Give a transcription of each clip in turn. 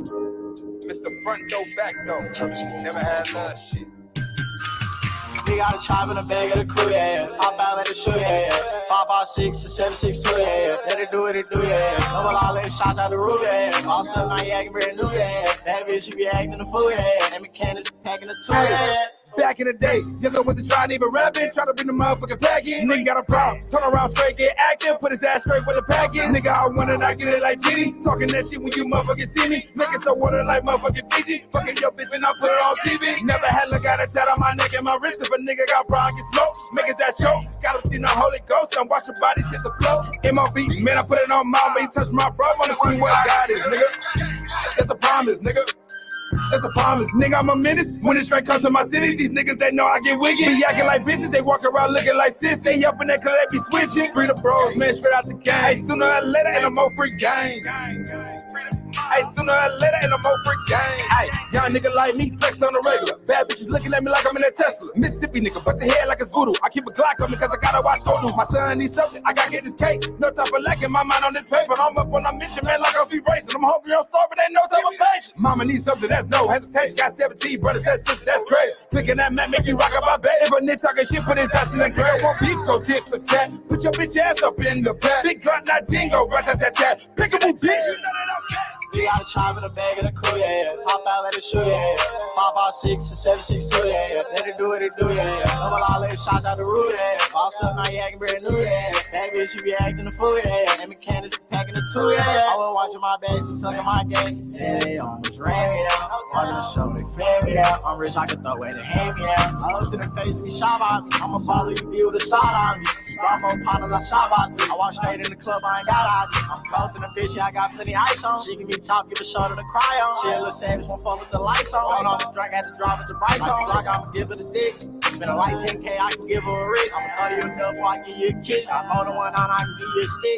Mr. Front Door, Back Door. Never had love shit. We got a chop in the bag of the crew, yeah. Hop out, let it shoot, yeah. 556 or 762, yeah. Let it do what it do, yeah. Double all that shots out the roof, yeah. Lost up, now you acting brand new, yeah. That bitch, she be acting the fool, yeah. And mechanics packing the two, yeah. Back in the day, younger wasn't trying to even rap it. Try to bring the motherfucking pack in. Nigga got a problem. Turn around straight, get active. Put his ass straight with the pack in. Nigga, I wanted, I get it like Giddy. Talking that shit when you motherfucking see me. Making so water like motherfucking Fiji. Fucking your bitch and I put it on TV. Never had look at a tat on my neck and my wrist. If a nigga got problem, get smoke. Make his ass choke. Got him see no Holy Ghost. Don't watch your body hit the flow. MOB, man, I put it on my way. Touch my bro. Wanna see what God is, nigga. That's a promise, nigga. That's a promise. Nigga, I'm a menace. When it's straight come to my city, these niggas, they know I get wicked. Be acting like bitches, they walk around looking like sis. They up in that club, they be switching. Free the bros, man, straight out the game. Hey, sooner or later, and I'm more free gang. Hey, sooner or later, and I'm more free gang. Hey, young nigga like me, flexing on the regular. Bad bitches looking at me like I'm in a Tesla. Mississippi nigga, bust a head like it's voodoo. I keep a Glock on me cause I gotta watch Odu. My son needs something, I gotta get this cake. No time for lacking my mind on this paper. I'm up on a mission, man, like I'll be racing. I'm hungry, I'm starving, ain't no time for patience. Mama needs something, that's no hesitation. Got 17 brothers, that's sisters, that's crazy. Clicking that map, make you rock up my bed. If a nigga talking shit, put his ass in the grave. Won't beef, go tit for tat. Put your bitch ass up in the back. Big gun, not tingo, rat-tat-tat-tat. Pickable bitch. We got a chop in the bag of the crew, yeah. Hop out, let it shoot, yeah. 556 or 762, yeah. Let it do what it do, yeah. Double all that shots out the roof, yeah. Lost up, now you acting brand new, yeah. That bitch, she be acting the fool, yeah. And mechanics packing the two, yeah. I was watching my back, tucking my game. Yeah, they almost ran me down. Watching the show, they fan me down. I'm rich, I can throw it and hand me down. I looked in the face, me shot at me. I'm a baller, you be with a shot on me. Bravo, partner, I shot at me. I walk straight in the club, I ain't got on me. I'm close to the bitch, yeah, I got plenty ice on. She give me top, give a shoulder to cry on. She a little savage, won't fall with the lights on. Hold on, this drink, had to drop with the brights on. Like I'ma give her the dick. Been a like 10K, I can give her a wrist. I'ma throw you a dub before I give you a kiss. Got more than one on, I can give you a stick.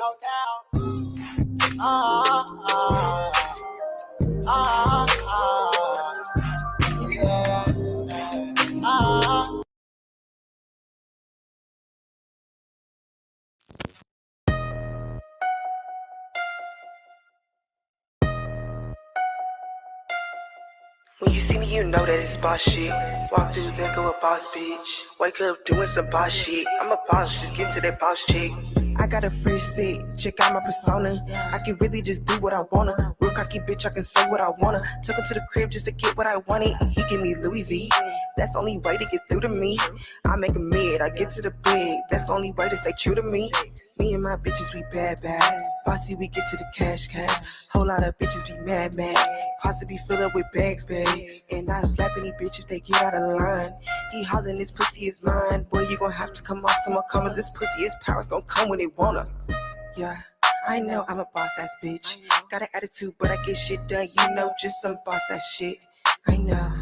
When you see me, you know that it's boss shit. Walk through, then go a boss bitch. Wake up doing some boss shit. I'm a boss, just get to that boss chick. I got a fresh seat, check out my persona. I can really just do what I wanna. Real cocky bitch, I can say what I wanna. Took him to the crib just to get what I wanted. He give me Louis V. That's the only way to get through to me. I make a mid, I get to the bed. That's the only way to stay true to me. Me and my bitches, we bad. Bossy, we get to the cash. Whole lot of bitches be mad. Closet be filled up with bags. And I slap any bitch if they get out of line. He hollering, this pussy is mine. Boy, you gon' have to come off some more commas. This pussy is powers gon' come when they wanna. Yeah, I know I'm a boss ass bitch. Got an attitude, but I get shit done. You know, just some boss ass shit. I know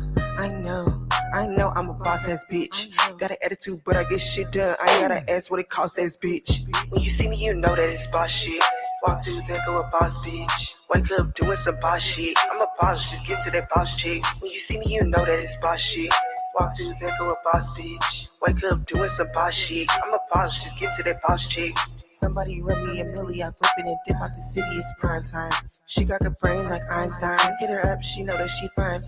I'm a boss ass bitch. Got an attitude, but I get shit done. I ain't gotta ask what it costs ass bitch. When you see me, you know that it's boss shit. Walk through, then go a boss bitch. Wake up doing some boss shit. I'm a boss, just get to that boss chick. When you see me, you know that it's boss shit. Walk through, then go a boss bitch. Wake up doing some boss shit. I'm a boss, just get to that boss chick. Somebody run me a milli, I flip it and dip out the city, it's prime time. She got a brain like Einstein. Hit her up, she know that she fine.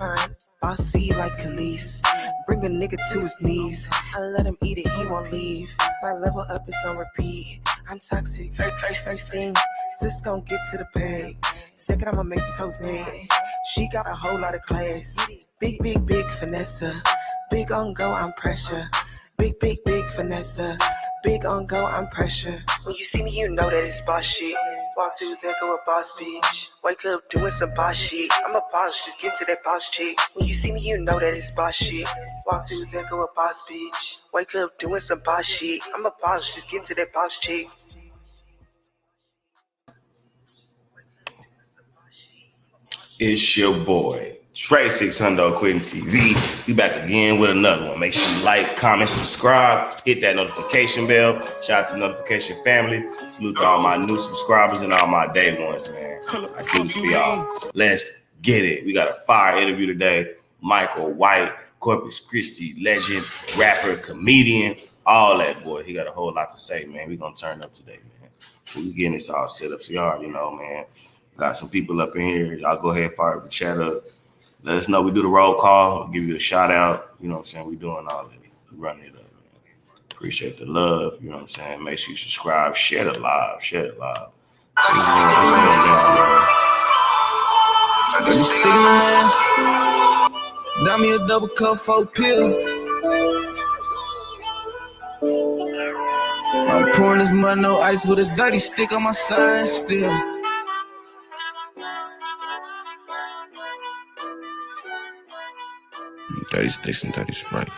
Bossy like police. Bring a nigga to his knees. I let him eat it, he won't leave. My level up is on repeat. I'm toxic, thirsty. Just gon' get to the bag. Second, I'ma make these hoes mad. She got a whole lot of class. Big finesse. Big on go, I'm pressure. Big finesse. Big on go, I'm pressure. When you see me, you know that it's boss shit. Walk through, there go a boss bitch. Wake up doing some boss shit. I'm a boss, just get to that boss chick. When you see me, you know that it's boss shit. Walk through, there go a boss bitch. Wake up doing some boss shit. I'm a boss, just get to that boss chick. It's your boy, Trey 600 Quitting TV. We back again with another one. Make sure you like, comment, subscribe, hit that notification bell. Shout out to Notification family. Salute to all my new subscribers and all my day ones, man. I do this for y'all. Let's get it. We got a fire interview today. Michael White, Corpus Christi legend, rapper, comedian, all that, boy. He got a whole lot to say, man. We gonna turn up today, man. We getting this all set up, so you already know, man. Got some people up in here. Y'all go ahead, fire the chat up. Let us know. We do the roll call. Give you a shout out. You know what I'm saying? We doing all that. We running it up, man. Appreciate the love. You know what I'm saying? Make sure you subscribe. Share it live. Share it live. This is going down. Got me a double cup, 4 pill. I'm pouring this mud, no ice, with a dirty stick on my side still. Dirty sticks and dirty Sprite.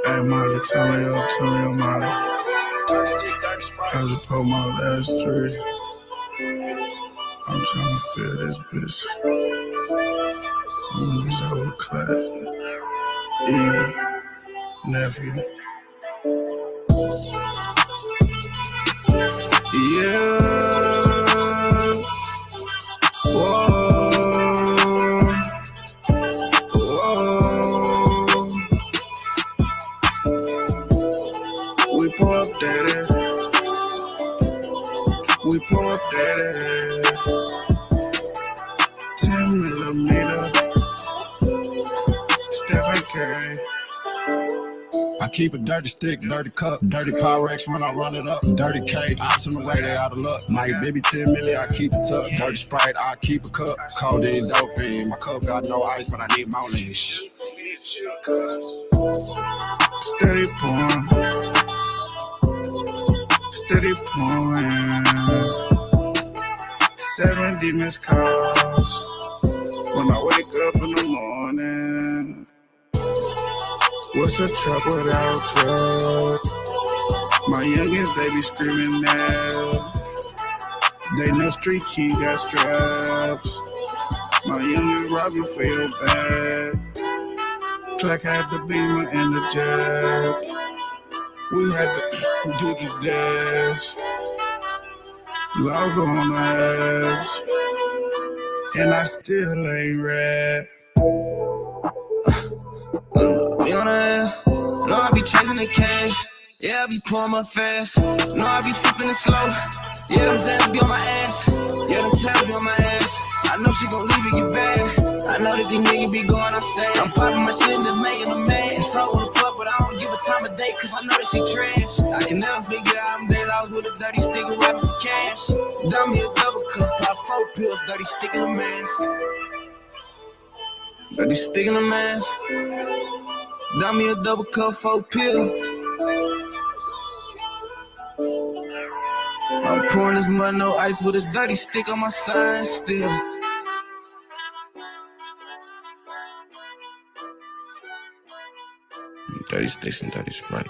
Hey, Molly, tell me, Molly. I just pulled my last 3. I'm trying to feel this bitch. I'm these old class. Yeah, nephew. Yeah. Whoa. We pour up daddy. We pour up daddy. 10 millimeter. Stephen Curry. I keep a dirty stick, dirty cup, dirty Pyrex when I run it up, dirty K, ops in the way, they out of luck. My baby 10 milli, I keep it tucked, dirty Sprite, I keep a cup, codeine, dope fiend, my cup got no ice, but I need my leash. Steady pouring, steady pouring, 70 missed calls, when I wake up in the morning. What's a truck without a truck? My youngins, they be screaming now. They know street key got straps. My youngins rob you for your bag. Clack had the beamer and the jab. We had to do the dash. Laws on the ass. And I still ain't red. Me on the air, no, I be chasing the cash. Yeah, I be pouring my fast. No, I be sipping it slow. Yeah, them Zans be on my ass. Yeah, them tabs be on my ass. I know she gon' leave it get bad. I know that these niggas be going outside. I'm popping my shit and just making them mad. And so wanna fuck, but I don't give a time of day, cause I know that she trash. I can never figure out them days I was with a dirty stick and rapping for cash. Done me a double cup, pop 4 pills, dirty stick in the mask. Dirty stick in the mask. Got me a double cup, 4 pill. I'm pouring this mud, no ice, with a dirty stick on my side still. Dirty sticks and dirty Sprite.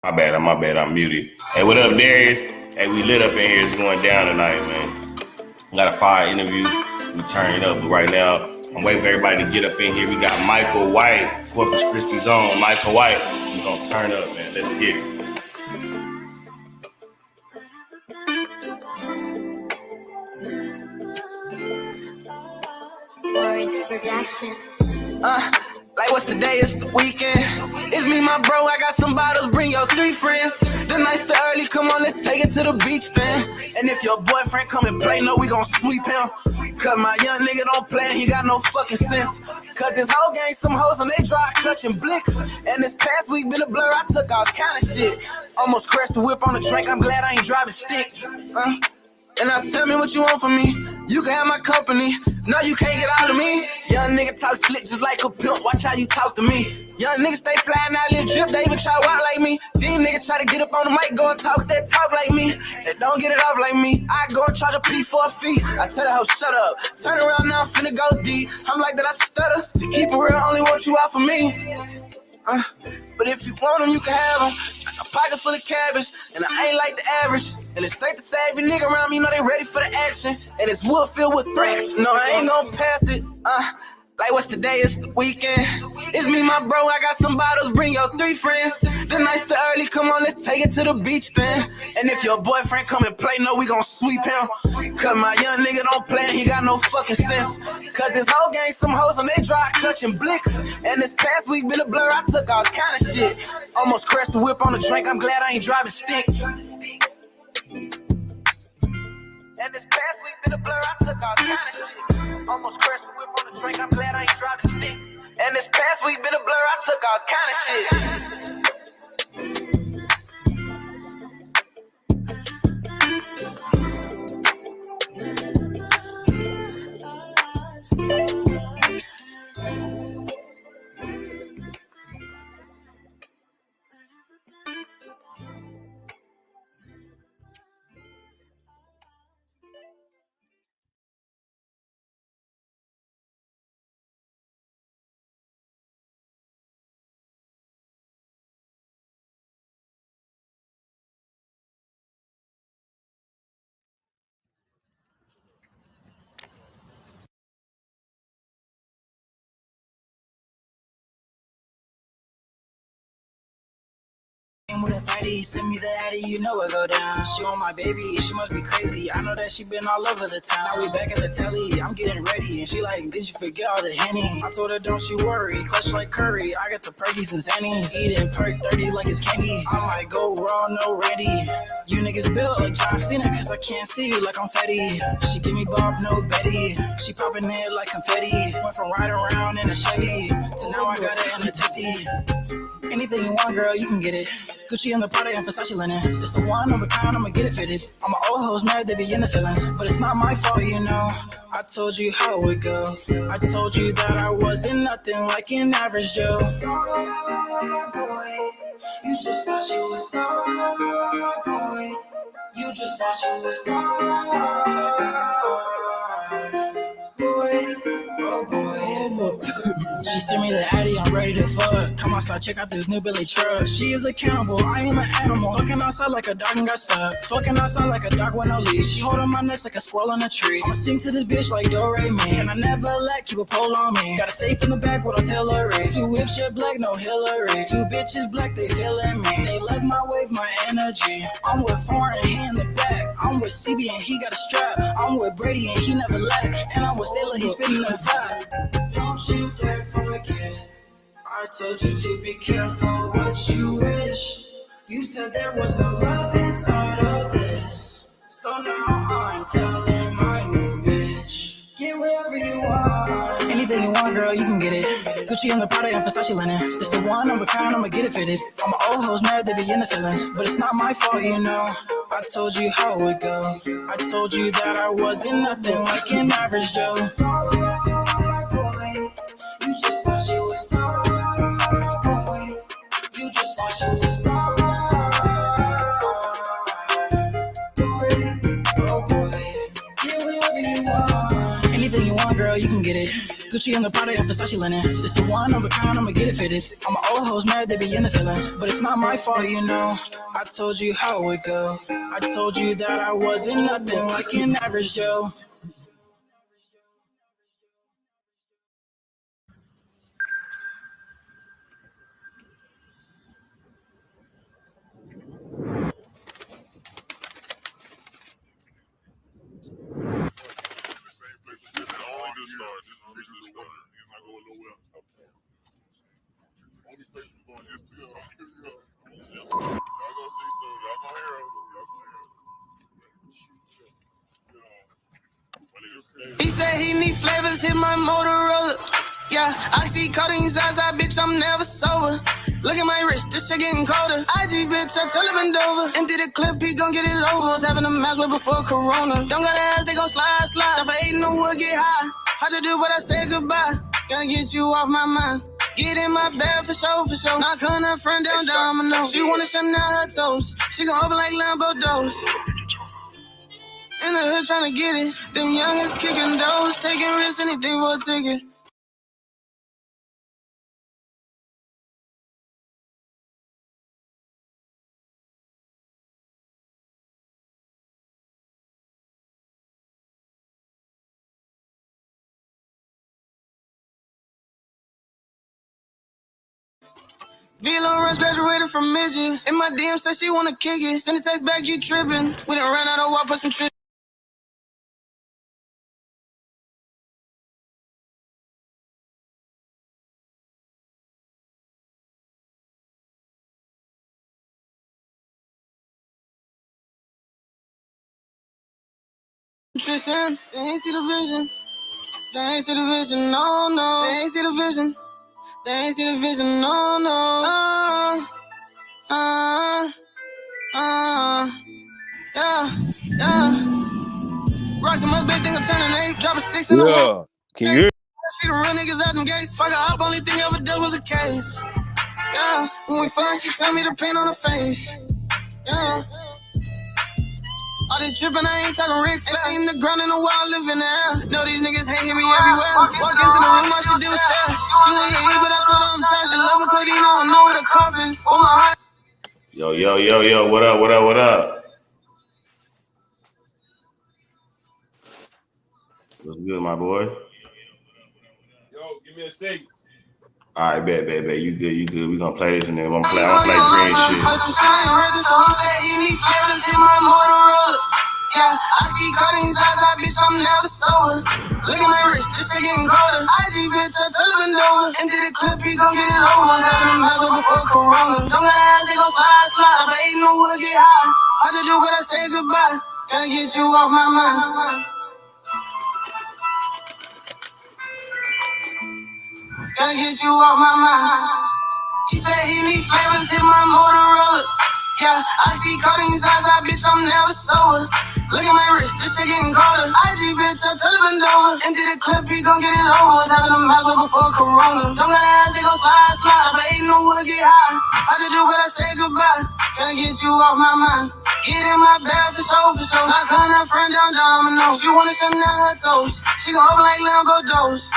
My bad, I'm muted. Hey, what up, Darius? Hey, we lit up in here. It's going down tonight, man. Got a fire interview. We turning up, but right now, I'm waiting for everybody to get up in here. We got Michael White, Corpus Christi's own Michael White. We're gonna turn up, man. Let's get it. Production. Like what's today? It's the weekend. It's me, my bro. I got some bottles. Bring your 3 friends. The night's too early. Come on, let's take it to the beach then. And if your boyfriend come and play, no, we gon' sweep him. Cause my young nigga don't play. He got no fucking sense. Cause his whole gang some hoes and they drive clutching blicks. And this past week been a blur. I took all kind of shit. Almost crashed the whip on the drink. I'm glad I ain't driving sticks. And now tell me what you want from me. You can have my company. No, you can't get out of me. Young nigga talk slick just like a pimp. Watch how you talk to me. Young niggas stay flying out, little drip. They even try to walk like me. These niggas try gotta get up on the mic, go and talk that talk like me. That don't get it off like me. I go and charge a P for a fee. I tell the hoe, shut up. Turn around now, I'm finna go deep. I'm like that, I stutter. To keep it real, I only want you out for me. But if you want them, you can have them. A pocket full of cabbage, and I ain't like the average. And it's safe to say every nigga around me, you know they ready for the action. And it's wood filled with threats. No, I ain't gonna pass it. Like what's today? It's the weekend. It's me, my bro. I got some bottles. Bring your 3 friends. The night's too early. Come on, let's take it to the beach then. And if your boyfriend come and play, no, we gon' sweep him. Cause my young nigga don't play. He got no fucking sense. Cause his whole gang some hoes on they dry clutching blicks. And this past week been a blur. I took all kind of shit. Almost crashed the whip on the drink. I'm glad I ain't driving stink. And this past week been a blur, I took all kind of shit. Almost crashed the whip on the drink, I'm glad I ain't driving stick. And this past week been a blur, I took all kind of shit. With a fatty, send me the addy, you know it go down. She want my baby, she must be crazy. I know that she been all over the town. Now we back at the telly, I'm getting ready. And she like, did you forget all the Henny? I told her, don't you worry, clutch like Curry. I got the perkies and Zannies. Eating perk 30 like it's candy. I might go raw, no ready. You niggas built a John Cena, cause I can't see you like I'm Fetty. She give me Bob, no Betty. She popping it like confetti. Went from riding around in a Chevy to now I got it in a Tessie. Anything you want, girl, you can get it. Gucci on the Prada and Versace linen. It's a one of a kind, I'ma get it fitted. All my old hoes mad, they be in the feelings. But it's not my fault, you know. I told you how it go. I told you that I wasn't nothing like an average Joe. Star boy, you just thought you was star boy. You just thought you was star boy. Oh boy. She sent me the addy, I'm ready to fuck. Come outside, check out this new Billy truck. She is a cannibal, I am an animal. Fucking outside like a dog and got stuck. Fucking outside like a dog with no leash. She holding my neck like a squirrel on a tree. I'ma sing to this bitch like Do-Re-Mi. And I never let keep a pole on me. Got a safe in the back with artillery. 2 whips, shit black, no Hillary. 2 bitches black, they feeling me. They love my wave, my energy. I'm with Foreign, he in the back. I'm with CB and he got a strap. I'm with Brady and he never lack. And I'm with Sailor, he spitting that fat. Don't you dare forget, I told you to be careful what you wish. You said there was no love inside of this. So now I'm telling my new bitch, get wherever you want. Anything you want, girl, you can get it. Gucci on the Prada and Versace linen. It's a one of a kind, I'ma get it fitted. All my old hoes mad, they be in the feelings. But it's not my fault, you know. I told you how it go. I told you that I wasn't nothing like an average Joe. You just thought she was star boy. You just thought she was star boy. Oh boy, get whatever you want. Anything you want, girl, you can get it. Gucci on the Prada and Versace linen. It's a one of a kind, I'ma get it fitted. All my old hoes mad, they be in the feelings. But it's not my fault, you know. I told you how it go. I told you that I wasn't nothing like an average Joe. He said he need flavors, hit my Motorola. Yeah, oxycodone, Zaza, bitch, I'm never sober. Look at my wrist, this shit getting colder. IG, bitch, I tell her bend over. Empty the clip, he gon' get it over. Was having a match way before Corona. Don't gotta ask, they gon' slide. If I ain't no wood, get high. Hard to do, but I say goodbye. Gotta get you off my mind. Get in my bed for sure, for sure. Knock on her front down, domino. She wanna shut down her toes. She gon' open like Lambo doors. In the hood tryna get it. Them youngins kicking doors. Taking risks, anything for a ticket. Velo runs graduated from midget. And my DM said she wanna kick it. Send the text back, you trippin'. We done ran out of walk, put some trips. Tristan, they ain't see the vision. They ain't see the vision, no, no. They ain't see the vision. They ain't see the vision, no, no. Yeah, yeah. Rocks in my bed, think I'm turning 8. Drop a 6 in the wall. Can you hear? See the real niggas out them gates. Fuck up, only thing I ever did was a case. Yeah, when we fuck, she tell me to paint on her face. Yeah. All this drippin', I ain't talking Rick Flair. Ain't seen the ground in the wild, live in the air. Know these niggas hate me everywhere. Walk into the room, I should do a stare. She wanna eat, but I told her I'm tired. She love her codeine, I don't know where the cough is. On my heart. Yo, what up? What's good, my boy? Yo, give me a second. All right, bet. You good. We gonna play this and then I'm gonna play green shit. Yeah, I see cuttings eyes, I bitch, I'm never sober. Look at my wrist, this shit getting colder. IG bitch, I tell her over. And did a clip, he gon' get it over. Having them high before Corona. Don't got eyes, they gon' slide. But ain't no wood, get high. Hard to do, but I say goodbye. Gotta get you off my mind. Gotta get you off my mind. He said he need flavors in my Motorola. Yeah, I see cuttings eyes, I bitch, I'm never sober. Look at my wrist, this shit getting colder. IG bitch, I tell her bend over. And did a clip, he gon' get it over. Was having them high before Corona. Don't got eyes, they gon' slide. But ain't no wood, get high. Hard to do, but I say goodbye. Gotta get you off my mind. Get in my bed for sure. Knock on her front down, domino. She wanna shut down her toes. She gon' open like Lambo doors.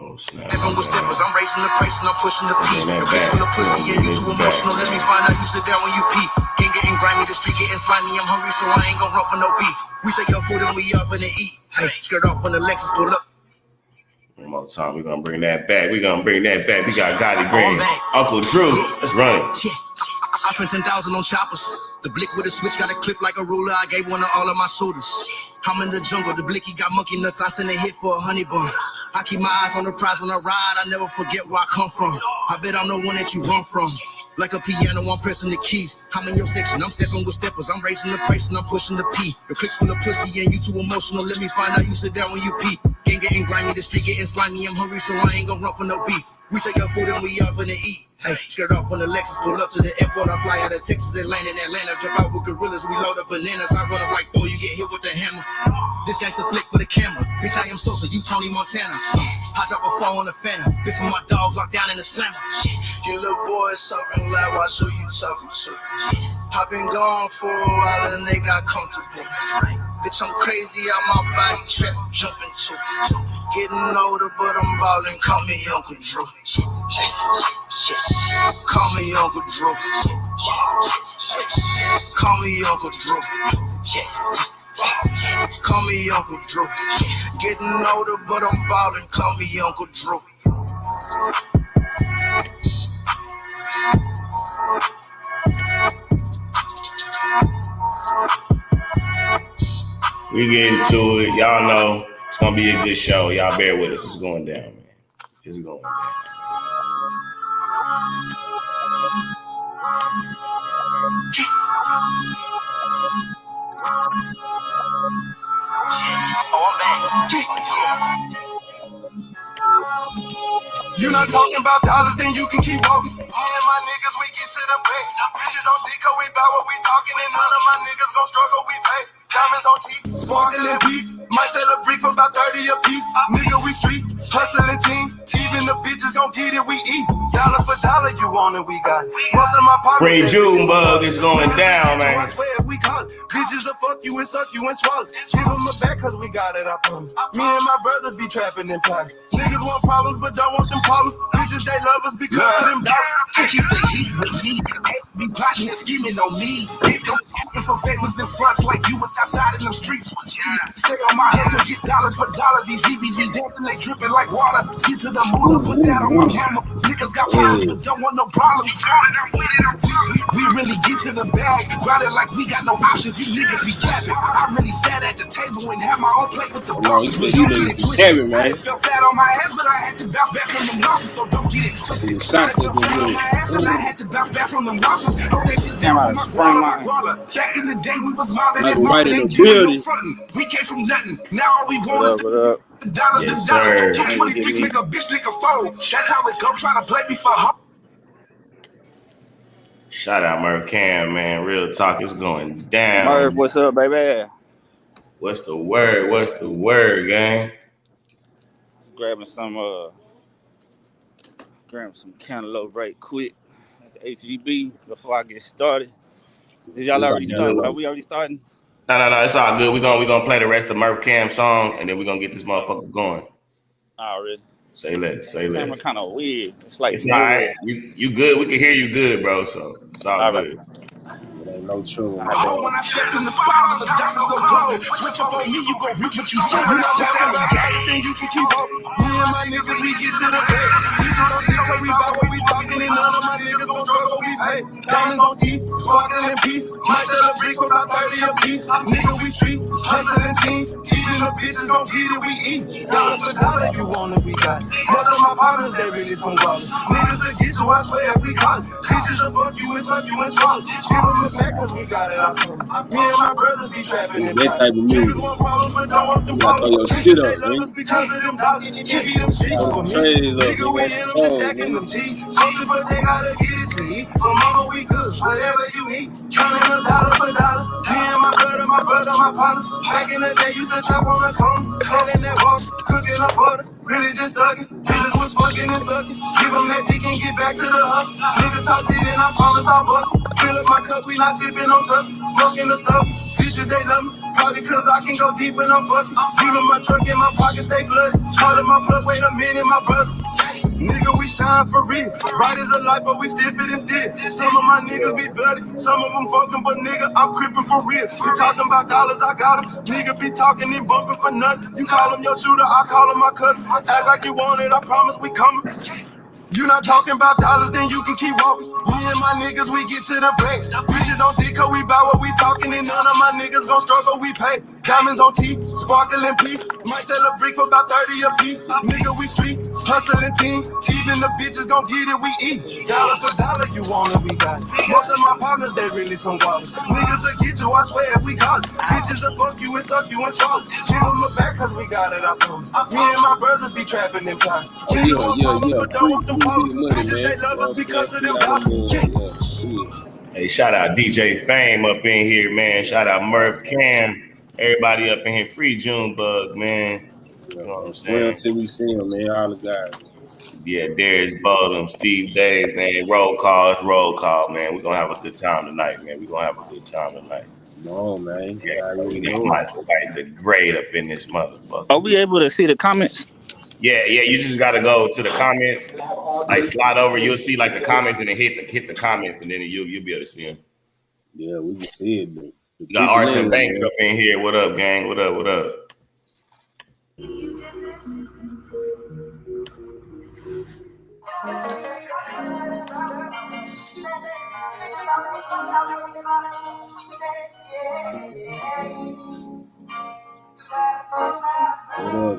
Oh snap! With steppers, I'm raising the price and I'm pushing the P. The clip on the pussy and you too emotional. Let me find out you sit down when you pee. Gang getting grimy, the street getting slimy. I'm hungry, so I ain't gon' run for no beef. We take your food and we up and eat. Hey, skirt off when the Lexus pull up. One more time, we're gonna bring that back. We got Gotti Green, Uncle Drew. Let's run it. I spent 10,000 on choppers. The blick with a switch got a clip like a ruler. I gave one to all of my suitors. I'm in the jungle. The blicky got monkey nuts. I send a hit for a honey bun. I keep my eyes on the prize when I ride. I never forget where I come from. I bet I'm the one that you run from. Like a piano, I'm pressing the keys. I'm in your section. I'm stepping with steppers. I'm raising the price and I'm pushing the P. The click full of pussy and you too emotional. Let me find out you sit down when you pee. Gang getting grimy. The street getting slimy. I'm hungry, so I ain't gon' run for no beef. We take your food and we off and eat. Hey, skirt off when the Lexus pull up to the airport. I fly out of Texas and land in Atlanta. Jump out with gorillas, we load up bananas. I run up like Thor, you get hit with the hammer. This gangsta flick for the camera. Bitch, I am Sosa, you Tony Montana. I drop a phone on the Phantom. Bitch, my dogs locked down in the slammer. Your little boy is talking loud, I show you talking to. I've been gone for a while and they got comfortable. Bitch, I'm crazy out my body, trap jumping too. Getting older, but I'm ballin', call me Uncle Drew. Call me Uncle Drew. Call me Uncle Drew. Call me Uncle Drew. Getting older, but I'm ballin', call me Uncle Drew. We get into it. Y'all know it's gonna be a good show. Y'all bear with us. It's going down, man. It's going down. You not talking about dollars, then you can keep walking. Me and my niggas, we get to the bank. Bitches on D, cause we bout what we talking, and none of my niggas gon' struggle, we pay. Diamonds on teeth, sparkling beef. Might sell a brick for about 30 a piece. Nigga, we street, hustling team. Even the bitches gon' get it, we eat. Dollar for dollar, you want it, we got it. Most of my partners, Free Junebug is going down, man. I swear if we caught it. Bitches will fuck you and suck you and swallow. Give them a back cause we got it, I promise. Me and my brothers be trapping in pockets. Niggas want problems but don't want them problems. Bitches, they love us because of them dollars. I keep the heat with me. Be plotting and scheming on me. Acting for favors and fronts like you was outside in them streets. Stay on my hustle, get dollars for dollars. These BBs be dancing, they dripping like water. Get to the moolah, put that on my mama. Niggas got problems but don't want no problems. We really get to the bag, grinding like we got no options. You niggas be capping. I really sat at the table and had my own plate with the bosses. But don't get it twisted. I felt fat on my ass, but I had to bounce back from them losses. So don't get it twisted. I felt fat on my ass, and I had to bounce back from them losses. Hope that shit down from my guala. Back in the day, we was mobbing and mobbing, ain't doing no frontin'. We came from nothing. Now all we want is dollars and dollars. 223 make a bitch lick a foe. That's how it go. Trying to play me for hoe. Shout out Merv Cam, man. Real talk is going down. Merv, what's up, baby? What's the word? What's the word, gang? Just grabbing some cantaloupe right quick at the HEB before I get started. Did y'all already start? Are we already starting? No, it's all good. We're gonna play the rest of Merv Cam song and then we're gonna get this motherfucker going. Already. Say less. Camera kind of weird. It's like it's all right. You good? We can hear you good, bro. So it's all good. Right. Ain't no trouble. When I step in the spot, all the dollars go blow. Switch up on me, you gon' reap what you sow. You know that I'm like that, then you can keep walking. Me and my niggas, we get to the bed. Bitches on D, cause we bout what we talking, and none of my niggas gon' struggle, we pay. Diamonds on teeth, sparkling peace. Might sell a brick for about 30 a piece. Nigga, we street, hustling team. Even the bitches gon' get it, we eat. Dollar for dollar, you want it, we got it. Most of my partners, they really some ballers. Niggas will get you, I swear, we caught it. Bitches will fuck you and suck you and swallow. Give them a back cause we got it, I promise. Me and my brothers be trapping in that type of music. Niggas want problems, but don't want them You gotta throw your problems. shit They up, love man. us because of them dollars. Give me them streets for me. Nigga, we in them just stacking them G's. Hungry, but they gotta get it to eat. So mama, we good, whatever you eat. Counting them dollar for dollar. Me and my brother, my partners. Back in the day, used to chop on the cones. Selling that walks, cooking up butter. Really just thugging. Niggas was fucking and sucking. Give them that dick and get back to the hustle. Niggas talk shit and I promise I'll bust. Fill up my cup, we not sipping on truck. Smoking the stuff. Bitches, they love me. Probably cause I can go deep when I'm fucking. Feeling my truck in my pocket, stay flooded. Calling my plug, wait a minute, my brother. Nigga, we shine for real. Right as a light, but we stiff it and still. Some of my niggas be bloody. Some of them fucking, but nigga, I'm crippin' for real. You talking about dollars, I got them. Nigga be talking and bumping for nothing. You call him your shooter, I call him my cousin. Act like you want it, I promise we coming. You not talking about dollars, then you can keep walking. Me and my niggas, we get to the bank. Bitches on D, cause we bout what we talking, and none of my niggas gon' struggle, we pay. Diamonds on teeth, sparkling peace. Might sell a brick for about 30 a piece. Nigga, we street, hustling team. Even the bitches gon' get it, we eat. Dollar for dollar, you want it, we got it. Most of my partners, they really some ballers. Niggas will get you, I swear, we got it. Bitches will fuck you and suck you and swallow. Give them a back, cause we got it, I promise. Me and my brothers be trapping in pots. Hey, shout out DJ Fame up in here, man. Shout out Merv Cam. Everybody up in here. Free Junebug, man. You know what I'm saying? Well, until we see him, man. All the guys. Yeah, Darius Baldwin, Steve Dave, man. Roll call, man. We're gonna have a good time tonight, man. No, man. Yeah, we might like the grade up in this motherfucker. Are we able to see the comments? Yeah. You just gotta go to the comments, like slide over. You'll see like the comments, and then hit the comments, and then you'll be able to see them. Yeah, we can see it. But you got Arson Banks up in here. What up, gang? What up? What up,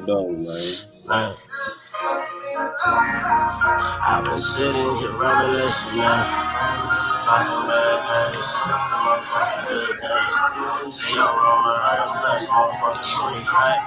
though, man? I've been sitting here reminiscing, man. About some bad days, the motherfucking good days. See your roller, I am best motherfucking sweet, right?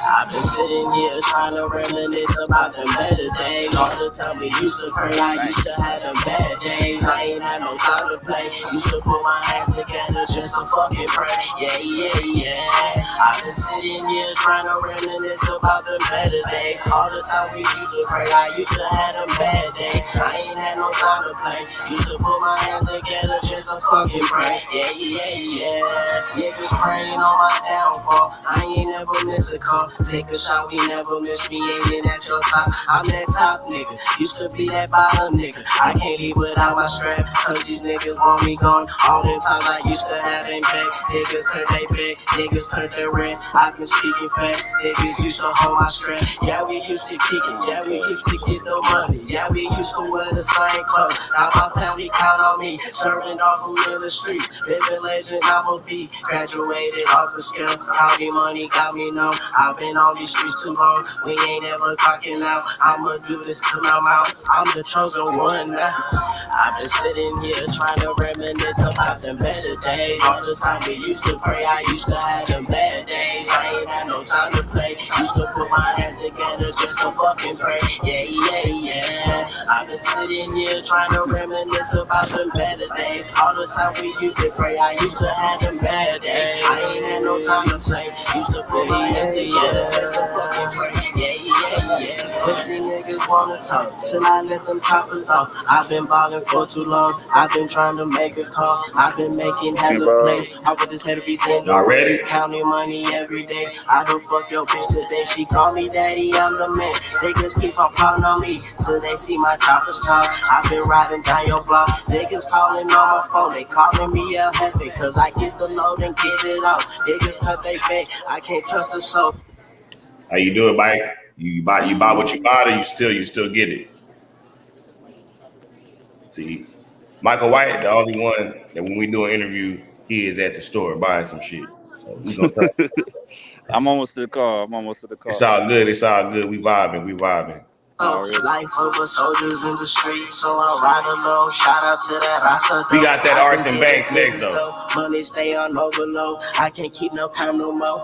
I've been sitting here trying to reminisce about them better days. All the time we used to pray, I used to have them bad days. I ain't had no time to play. Used to put my hands together just to fucking pray. Yeah, yeah, yeah. I've been sitting here trying to reminisce about them better days. All the time we used to pray, I used to have them bad days. I ain't had no time to play. Used to put my hands together just to fucking pray. Yeah, yeah, yeah. Niggas praying on my downfall. I ain't never miss a call. Take a shot, we never miss me aiming at your top. I'm that top nigga, used to be that bottom nigga. I can't leave without my strap, cause these niggas want me gone. All them times I used to have them back. Niggas cut they back, niggas cut their rest. I've been speaking fast, niggas used to hold my strap. Yeah, we used to kick it, yeah, we used to get the money. Yeah, we used to wear the same clothes. Now my family count on me, serving dog food in the street. Living legend, I'ma be graduated off the scale. Counting money got me known. I've been on these streets too long, we ain't ever clocking out. I'ma do this till I'm out, I'm the chosen one now. I've been sitting here trying to reminisce about them better days. All the time we used to pray, I used to have them bad days. I ain't had no time to play, used to put my hands together just to fucking pray. Yeah, yeah, yeah. I've been sitting here trying to reminisce about them better days. All the time we used to pray, I used to have them bad days. I ain't had no time to play, used to put my hands together just to fucking pray. Yeah, yeah, yeah. Pussy niggas wanna talk till I let them choppers off. I've been ballin' for too long. I've been trying to make a call. I've been making hella plays. I with this head of beats in the way, counting money every day. I don't fuck your bitch today. She call me daddy, I'm the man. Niggas keep on calling on me till they see my choppers talk. I've been riding down your block. Niggas calling on my phone. They calling me El Jefe cause I get the load and get it off. Niggas cut they back. I can't trust a soul. How you do it, Mike? You buy what you buy, or you still get it. See, Michael White, the only one that when we do an interview, he is at the store buying some shit. So we gonna talk. I'm almost to the car. It's all good. It's all good. We vibing. Life over soldiers in the streets, so I ride alone. Shout out to that Rasta. We got that Arson Banks next though. Money stay on overload. I can't keep no count no more.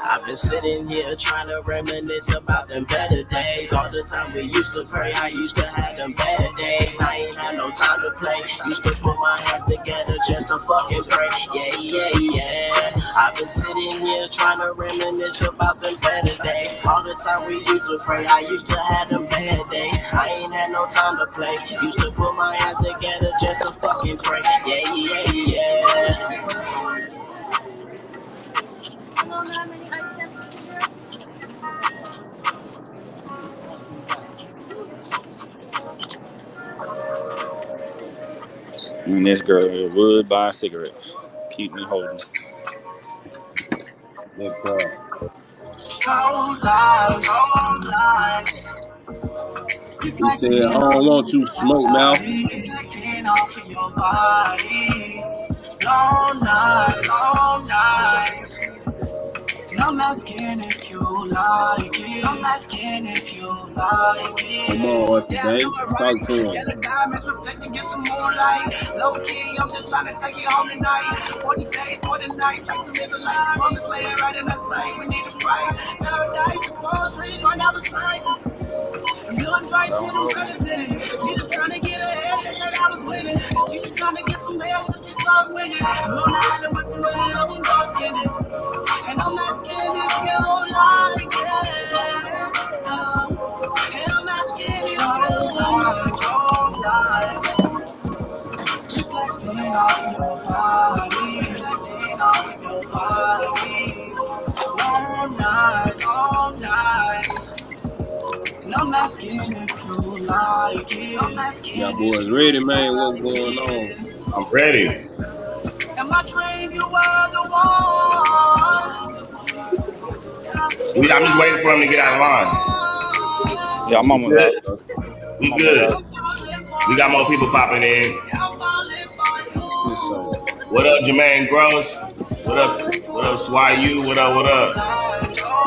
I've been sitting here trying to reminisce about them better days. All the time we used to pray, I used to have them bad days. I ain't had no time to play. Used to put my hands together just to fucking pray. Yeah, yeah, yeah. I've been sitting here trying to reminisce about them better days. All the time we used to pray, I used to have them bad days. I ain't had no time to play. Used to put my hands together just to fucking pray. Yeah, yeah, yeah. And this girl here would buy cigarettes. Keep me holding. That car. He said, I don't want you to smoke, mouth. Long nights. I'm asking if you like it. Come on, what's the name? Talk to him. Yellow diamonds reflecting against the moonlight. Low key, I'm just trying to take you home tonight. 40 days, 40 nights. Tyson is a life. Promise layer right in the sight. We need a price. Paradise, suppose, reading on our slices. I'm doing dry shit, I'm crazy. She just trying to get ahead. They said I was winning. And she just trying to get some hair till she start winning. I'm on the island with some money, I'm in dark skin. And I'm asking if you like it. And I'm asking if you like it. Reflecting off your body. All night. And I'm asking if you like it. Y'all boys ready, man? What's going on? I'm ready. In my dream, you were the one. I'm just waiting for him to get out of line. Yeah, I'm almost out. We good. We got more people popping in. What up, Jermaine Gross? What up, Swyu? What up?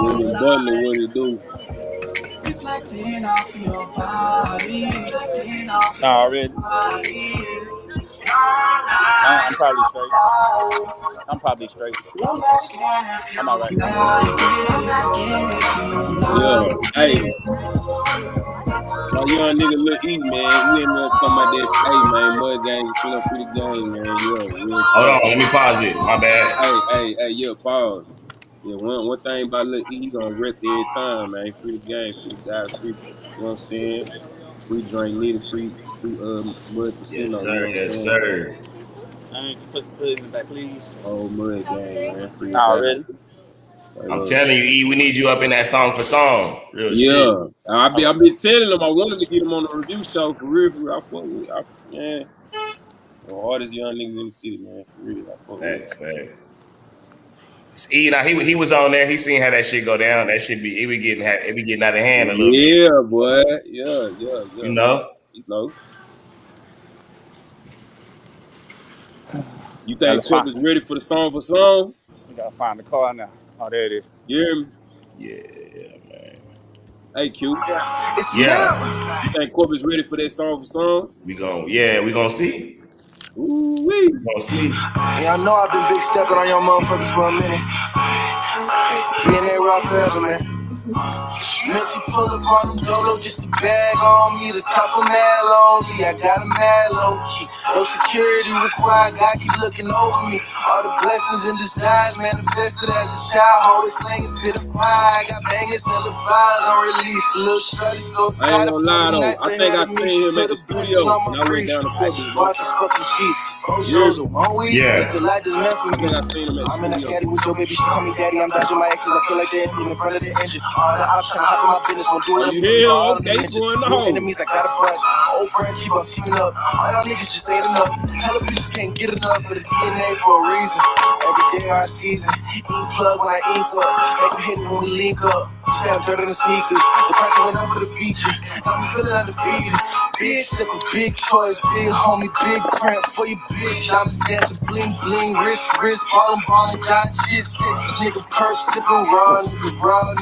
Jimmy Butler, what it do? Reflecting off your body, reflecting off your Already. body. I'm probably straight. I'm probably straight. I'm all right. Yeah. Hey, my young nigga Lil E, man, he in there talking about that. Hey, man, Mud Gang is finna free the game, man. Yeah, real Hold on, talk. let me pause it. My bad. Hey, yeah, pause. Yeah, one thing about Lil E, he gonna rep every time, man. Free the game, free the guys, free. You know what I'm saying? Free drink, leader, free Mud Yes, Casino. You know sir. what I'm Yes, saying? sir. Put it in the back, please. Oh, Mud Gang, man, free the guys. Already. Straight I'm up. telling you, E, we need you up in that song for song. Real shit. Yeah, I been telling them I wanted to get them on the review show for real. For real. I fuck with, man. The hardest young niggas in the city, man. For real, I fuck with. Facts, facts. E, now he was on there. He seen how that shit go down. That shit be it be getting out of hand a little bit. Yeah, boy. Yeah. You know. You know. You Gotta think find. Corp is ready for the song for song? We gotta find the car now. Oh, there it is. You hear me? Yeah, man. Hey, Q. It's Yeah, You think Corp is ready for that song for song? we gonna see. Ooh We wee. gonna see. Yeah, I know I've been big stepping on your motherfuckers for a minute. Being there raw forever, man. Missy pull up on them dolo, just a bag on me, the top of mad on me. I got a mad low key. No security required, God keep looking over me. All the blessings in disguise manifested as a child. Always slang is bit of fire. I got bangers, still vibes on release. A little shorty, so I ain't excited gonna for lie the though. nights I think ahead I of me. seen She him at put the a blessing studio on when my I went grief. down to I just Corpus, bro. bought these fucking sheets. 4 You hear shows me? in 1 week. Yeah. Feel like this meant for I me. think I seen him at the I'm in that studio. scatty with your baby, she call me daddy. I'm dodging my exes, I feel like they're in front of the engine. All the options, trying to hop in my business, won't do it Oh, up. you hear him? All of the Okay, it's ninjas, going new on. enemies, I got a bunch. Old friends keep on teaming up. All y'all niggas just ain't enough. Hella bitches can't get enough of the DNA for a reason. Every day our season. Ink plug when I ink up. Make them hit it when we link up. Fam dirt on the sneakers. The price went up for the feature. Got me feeling undefeated. Big slipper, big choice, big homie, big print for your bitch. Diamonds dancing, bling bling, wrist, ballin', got shit sticks. Nigga perp, sippin' raw,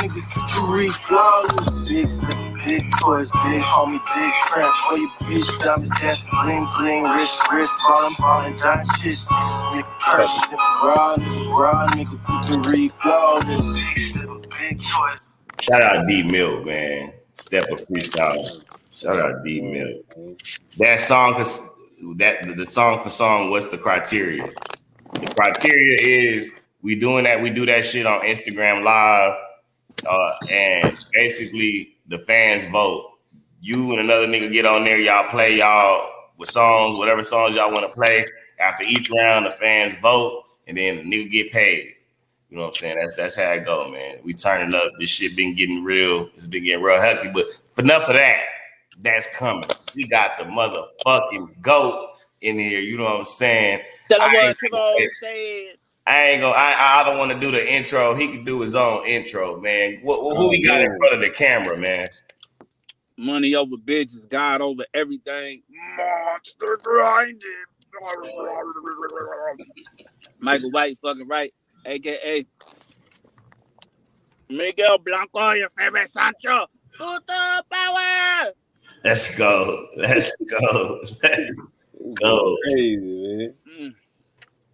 nigga, freaking flawless. Big slipper, big toys, big homie, big print for your bitch. Diamonds dancing, bling bling, wrist, ballin', got shit sticks. Nigga perp, sippin' raw, nigga, freaking flawless. Big slipper, big toys. Shout out D Milk, man. Step up freestyle. Shout out D Milk. That song, the song for song. What's the criteria? The criteria is we do that shit on Instagram Live, and basically the fans vote. You and another nigga get on there, y'all play y'all with songs, whatever songs y'all want to play. After each round, the fans vote, and then the nigga get paid. You know what I'm saying? That's how it go, man. We turning up. This shit been getting real. It's been getting real healthy. But for enough of that, that's coming. We got the motherfucking GOAT in here. You know what I'm saying? Tell him I what ain't Kivo said. I don't want to do the intro. He can do his own intro, man. Who we got in front of the camera, man? Money over bitches, God over everything. Monster grinding. Michael White, fucking right, aka Miguel Blanco, your favorite Sancho. Puto power. Let's go. Let's go. Let's go. Crazy, man.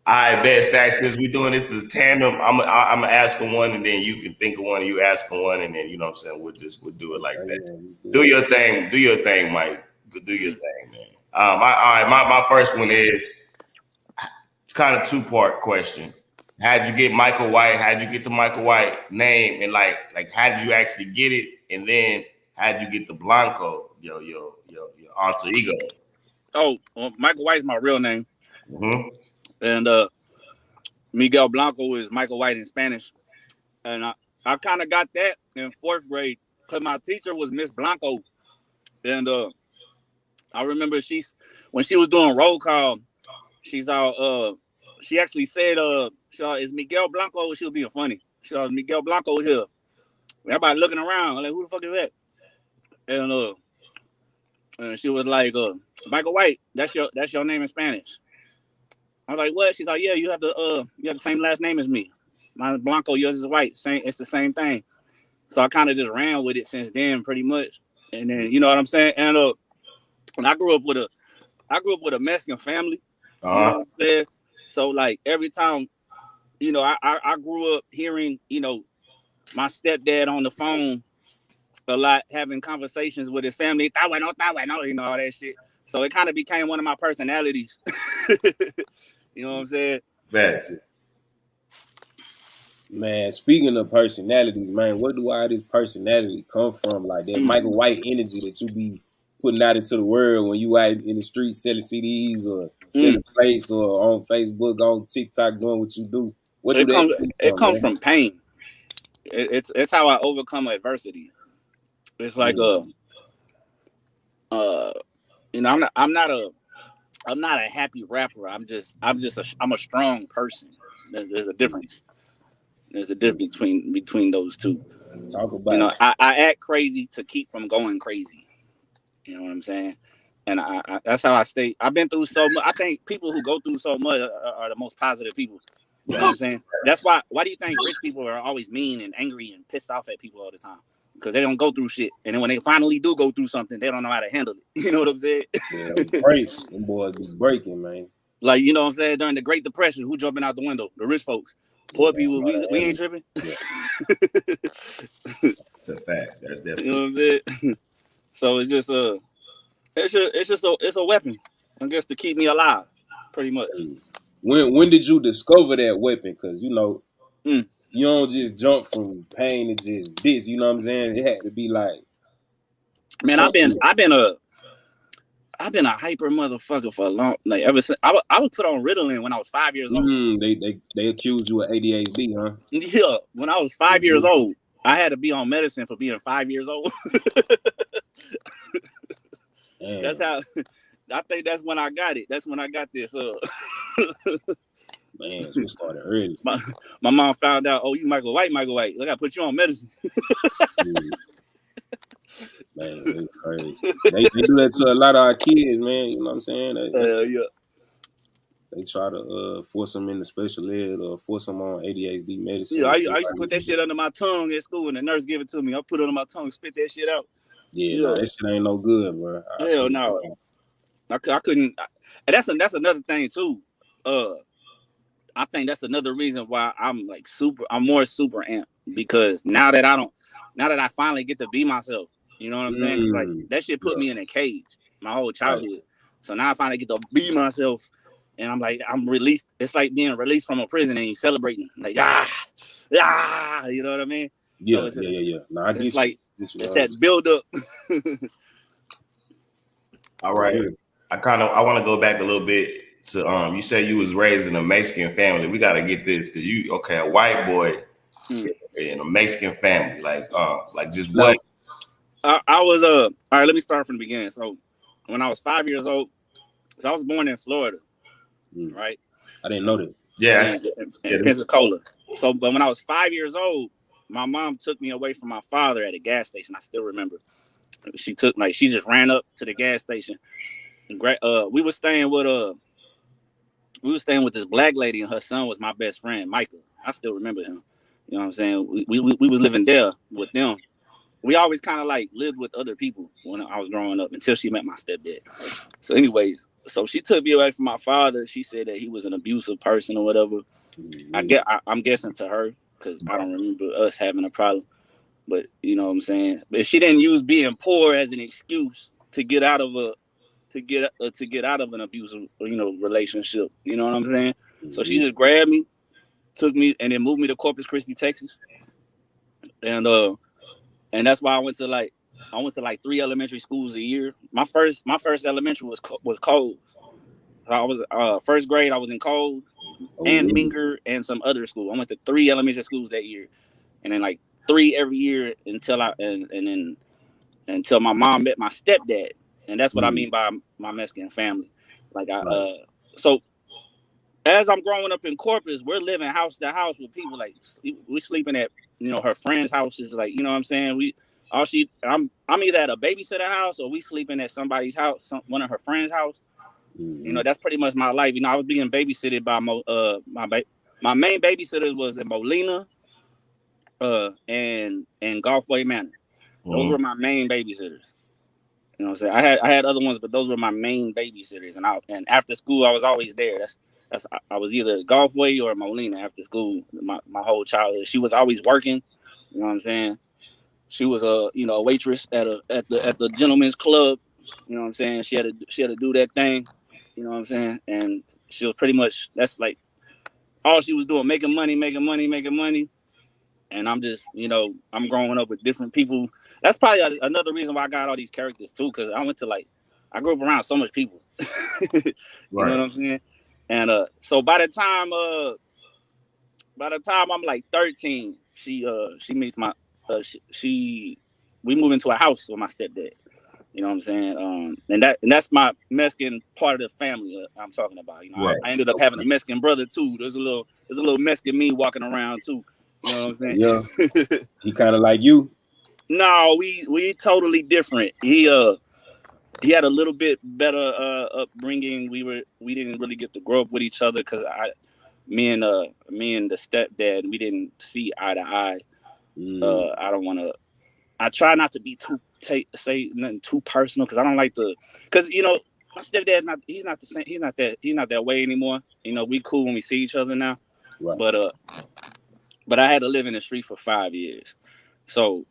All right, bet Stack. Since we doing this as tandem, I'm gonna ask him one, and then you can think of one. You ask him one, and then you know what I'm saying. We'll do it like that. Do your thing. Do your thing, Mike. Do your thing, man. All right. My first one is it's kind of 2-part question. How'd you get Michael White? How'd you get the Michael White name? And like how did you actually get it? And then how'd you get the Blanco, your alter ego? Oh, well, Michael White's my real name. Mm-hmm. And Miguel Blanco is Michael White in Spanish. And I kind of got that in 4th grade because my teacher was Miss Blanco. And I remember when she was doing roll call, she actually said, is Miguel Blanco? She was being funny. She was Miguel Blanco here. Everybody looking around, like, who the fuck is that? And she was like, Michael White, that's your name in Spanish. I was like, what? She's like, yeah, you have the same last name as me. Mine's Blanco, yours is White. It's the same thing. So I kind of just ran with it since then, pretty much. And then you know what I'm saying. And when I grew up with a Mexican family. You know what I'm saying. So like every time, you know, I grew up hearing, you know, my stepdad on the phone a lot, having conversations with his family, you know, all that shit. So it kind of became one of my personalities. You know what I'm saying? Facts. Man, speaking of personalities, man, where do all this personality come from? Like that Michael White energy that you be putting out into the world when you out in the streets selling CDs or selling plates or on Facebook, on TikTok, doing what you do. Where do that come It from, comes man? from pain. It's how I overcome adversity. It's like you know, I'm not a happy rapper. I'm a strong person. There's a difference. There's a difference between those two. Talk about You know, it. I act crazy to keep from going crazy. You know what I'm saying? And I that's how I stay. I've been through so much. I think people who go through so much are the most positive people. You know what I'm saying? That's why do you think rich people are always mean and angry and pissed off at people all the time? Because they don't go through shit. And then when they finally do go through something, they don't know how to handle it. You know what I'm saying? Yeah, break. Them boys be breaking, man. Like, you know what I'm saying? During the Great Depression, who jumping out the window? The rich folks. Poor people, we ain't tripping. Yeah. It's a fact. That's definitely. You know what I'm saying? So it's just it's a weapon, I guess, to keep me alive, pretty much. When did you discover that weapon? Because you know, Mm. you don't just jump from pain to just this. You know what I'm saying? It had to be like, Man, something. I've been a hyper motherfucker for a long, like ever since I was put on Ritalin when I was 5 years old. They accused you of ADHD, huh? Yeah, when I was 5 years old, I had to be on medicine for being 5 years old. That's how. I think that's when I got it. That's when I got this. Man, so it started early. My mom found out. Oh, you Michael White. Look, I put you on medicine. Man, it's crazy. They do that to a lot of our kids, man. You know what I'm saying? Yeah. They try to force them into special ed or force them on ADHD medicine. Yeah, I used to put that shit under my tongue at school, and the nurse give it to me. I put it under my tongue, spit that shit out. Yeah, nah, that shit ain't no good, bro. Hell no. I couldn't. And that's another thing too. I think that's another reason why I'm more super amped, because now that I finally get to be myself, you know what I'm saying? Because like that shit put me in a cage my whole childhood. Right. So now I finally get to be myself, and I'm released. It's like being released from a prison and you celebrating, like you know what I mean? Yeah, so it's just, yeah. No, I get it's you. like it's that build up. All right, I want to go back a little bit to you say you was raised in a Mexican family. We got to get this, because a white boy in a Mexican family, like just what? I was all right. Let me start from the beginning. So when I was 5 years old, I was born in Florida, right? I didn't know that. Yeah, in Pensacola. So, but when I was 5 years old, my mom took me away from my father at a gas station. I still remember. She just ran up to the gas station. We were staying with this black lady, and her son was my best friend, Michael. I still remember him. You know what I'm saying? We was living there with them. We always kind of like lived with other people when I was growing up until she met my stepdad. So anyways, so she took me away from my father. She said that he was an abusive person or whatever. I'm guessing to her, because I don't remember us having a problem. But you know what I'm saying? But she didn't use being poor as an excuse to get out of an abusive, relationship. You know what I'm saying? So she just grabbed me, took me, and then moved me to Corpus Christi, Texas. And that's why I went to like 3 elementary schools a year. My first elementary was Coles. I was first grade. I was in Coles and Minger and some other school. I went to 3 elementary schools that year, and then like 3 every year until my mom met my stepdad. And that's what I mean by my Mexican family. So as I'm growing up in Corpus, we're living house to house with people. Like we're sleeping at her friends' houses. Like, you know what I'm saying? I'm either at a babysitter house or we sleeping at somebody's house, one of her friends' house. That's pretty much my life. I was being babysitted by my main babysitter was in Molina, and Golfway Manor. Those were my main babysitters. You know what I'm saying? I had other ones, but those were my main babysitters. And after school, I was always there. I was either Golfway or Molina after school. My whole childhood, she was always working. You know what I'm saying? She was a waitress at the gentleman's club. You know what I'm saying? She had to do that thing. You know what I'm saying? And she was pretty much, that's like all she was doing, making money. And I'm just, I'm growing up with different people. That's probably another reason why I got all these characters too, because I grew up around so much people. You know what I'm saying? And so by the time I'm like 13, she meets my we move into a house with my stepdad. You know what I'm saying? And that's my Mexican part of the family I'm talking about. I ended up having a Mexican brother too. There's a little Mexican me walking around too. You know what I'm saying? Yeah. He kind of like you. No, we totally different. He had a little bit better upbringing. We didn't really get to grow up with each other because me and the stepdad, we didn't see eye to eye. I don't want to. I try not to be say nothing too personal because I don't like to. Because my stepdad's not. He's not the same. He's not that way anymore. We cool when we see each other now. Right. But I had to live in the street for 5 years. So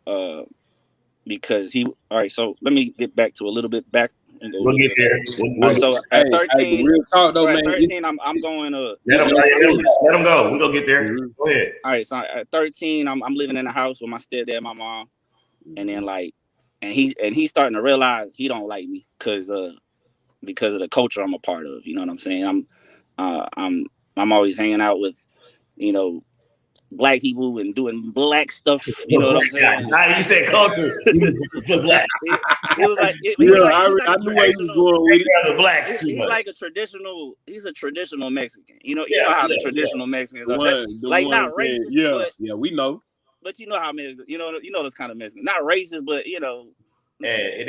because all right. So let me get back to a little bit back. We'll get there. So at 13, real talk though, man. At 13, I'm going to let him go. We're gonna get there. Go ahead. All right. So at 13, I'm living in the house with my stepdad, my mom, and then and he's starting to realize he don't like me because of the culture I'm a part of. You know what I'm saying? I'm always hanging out with, black people and doing black stuff. You know what I'm saying? You said culture. Black. It was like I knew where you was going with it. Blacks too he's much. like he's a traditional Mexican. You know how the traditional Mexicans are. Not racist. Yeah, we know. But you know how Mexican, you know those kind of Mexicans. Not racist, but it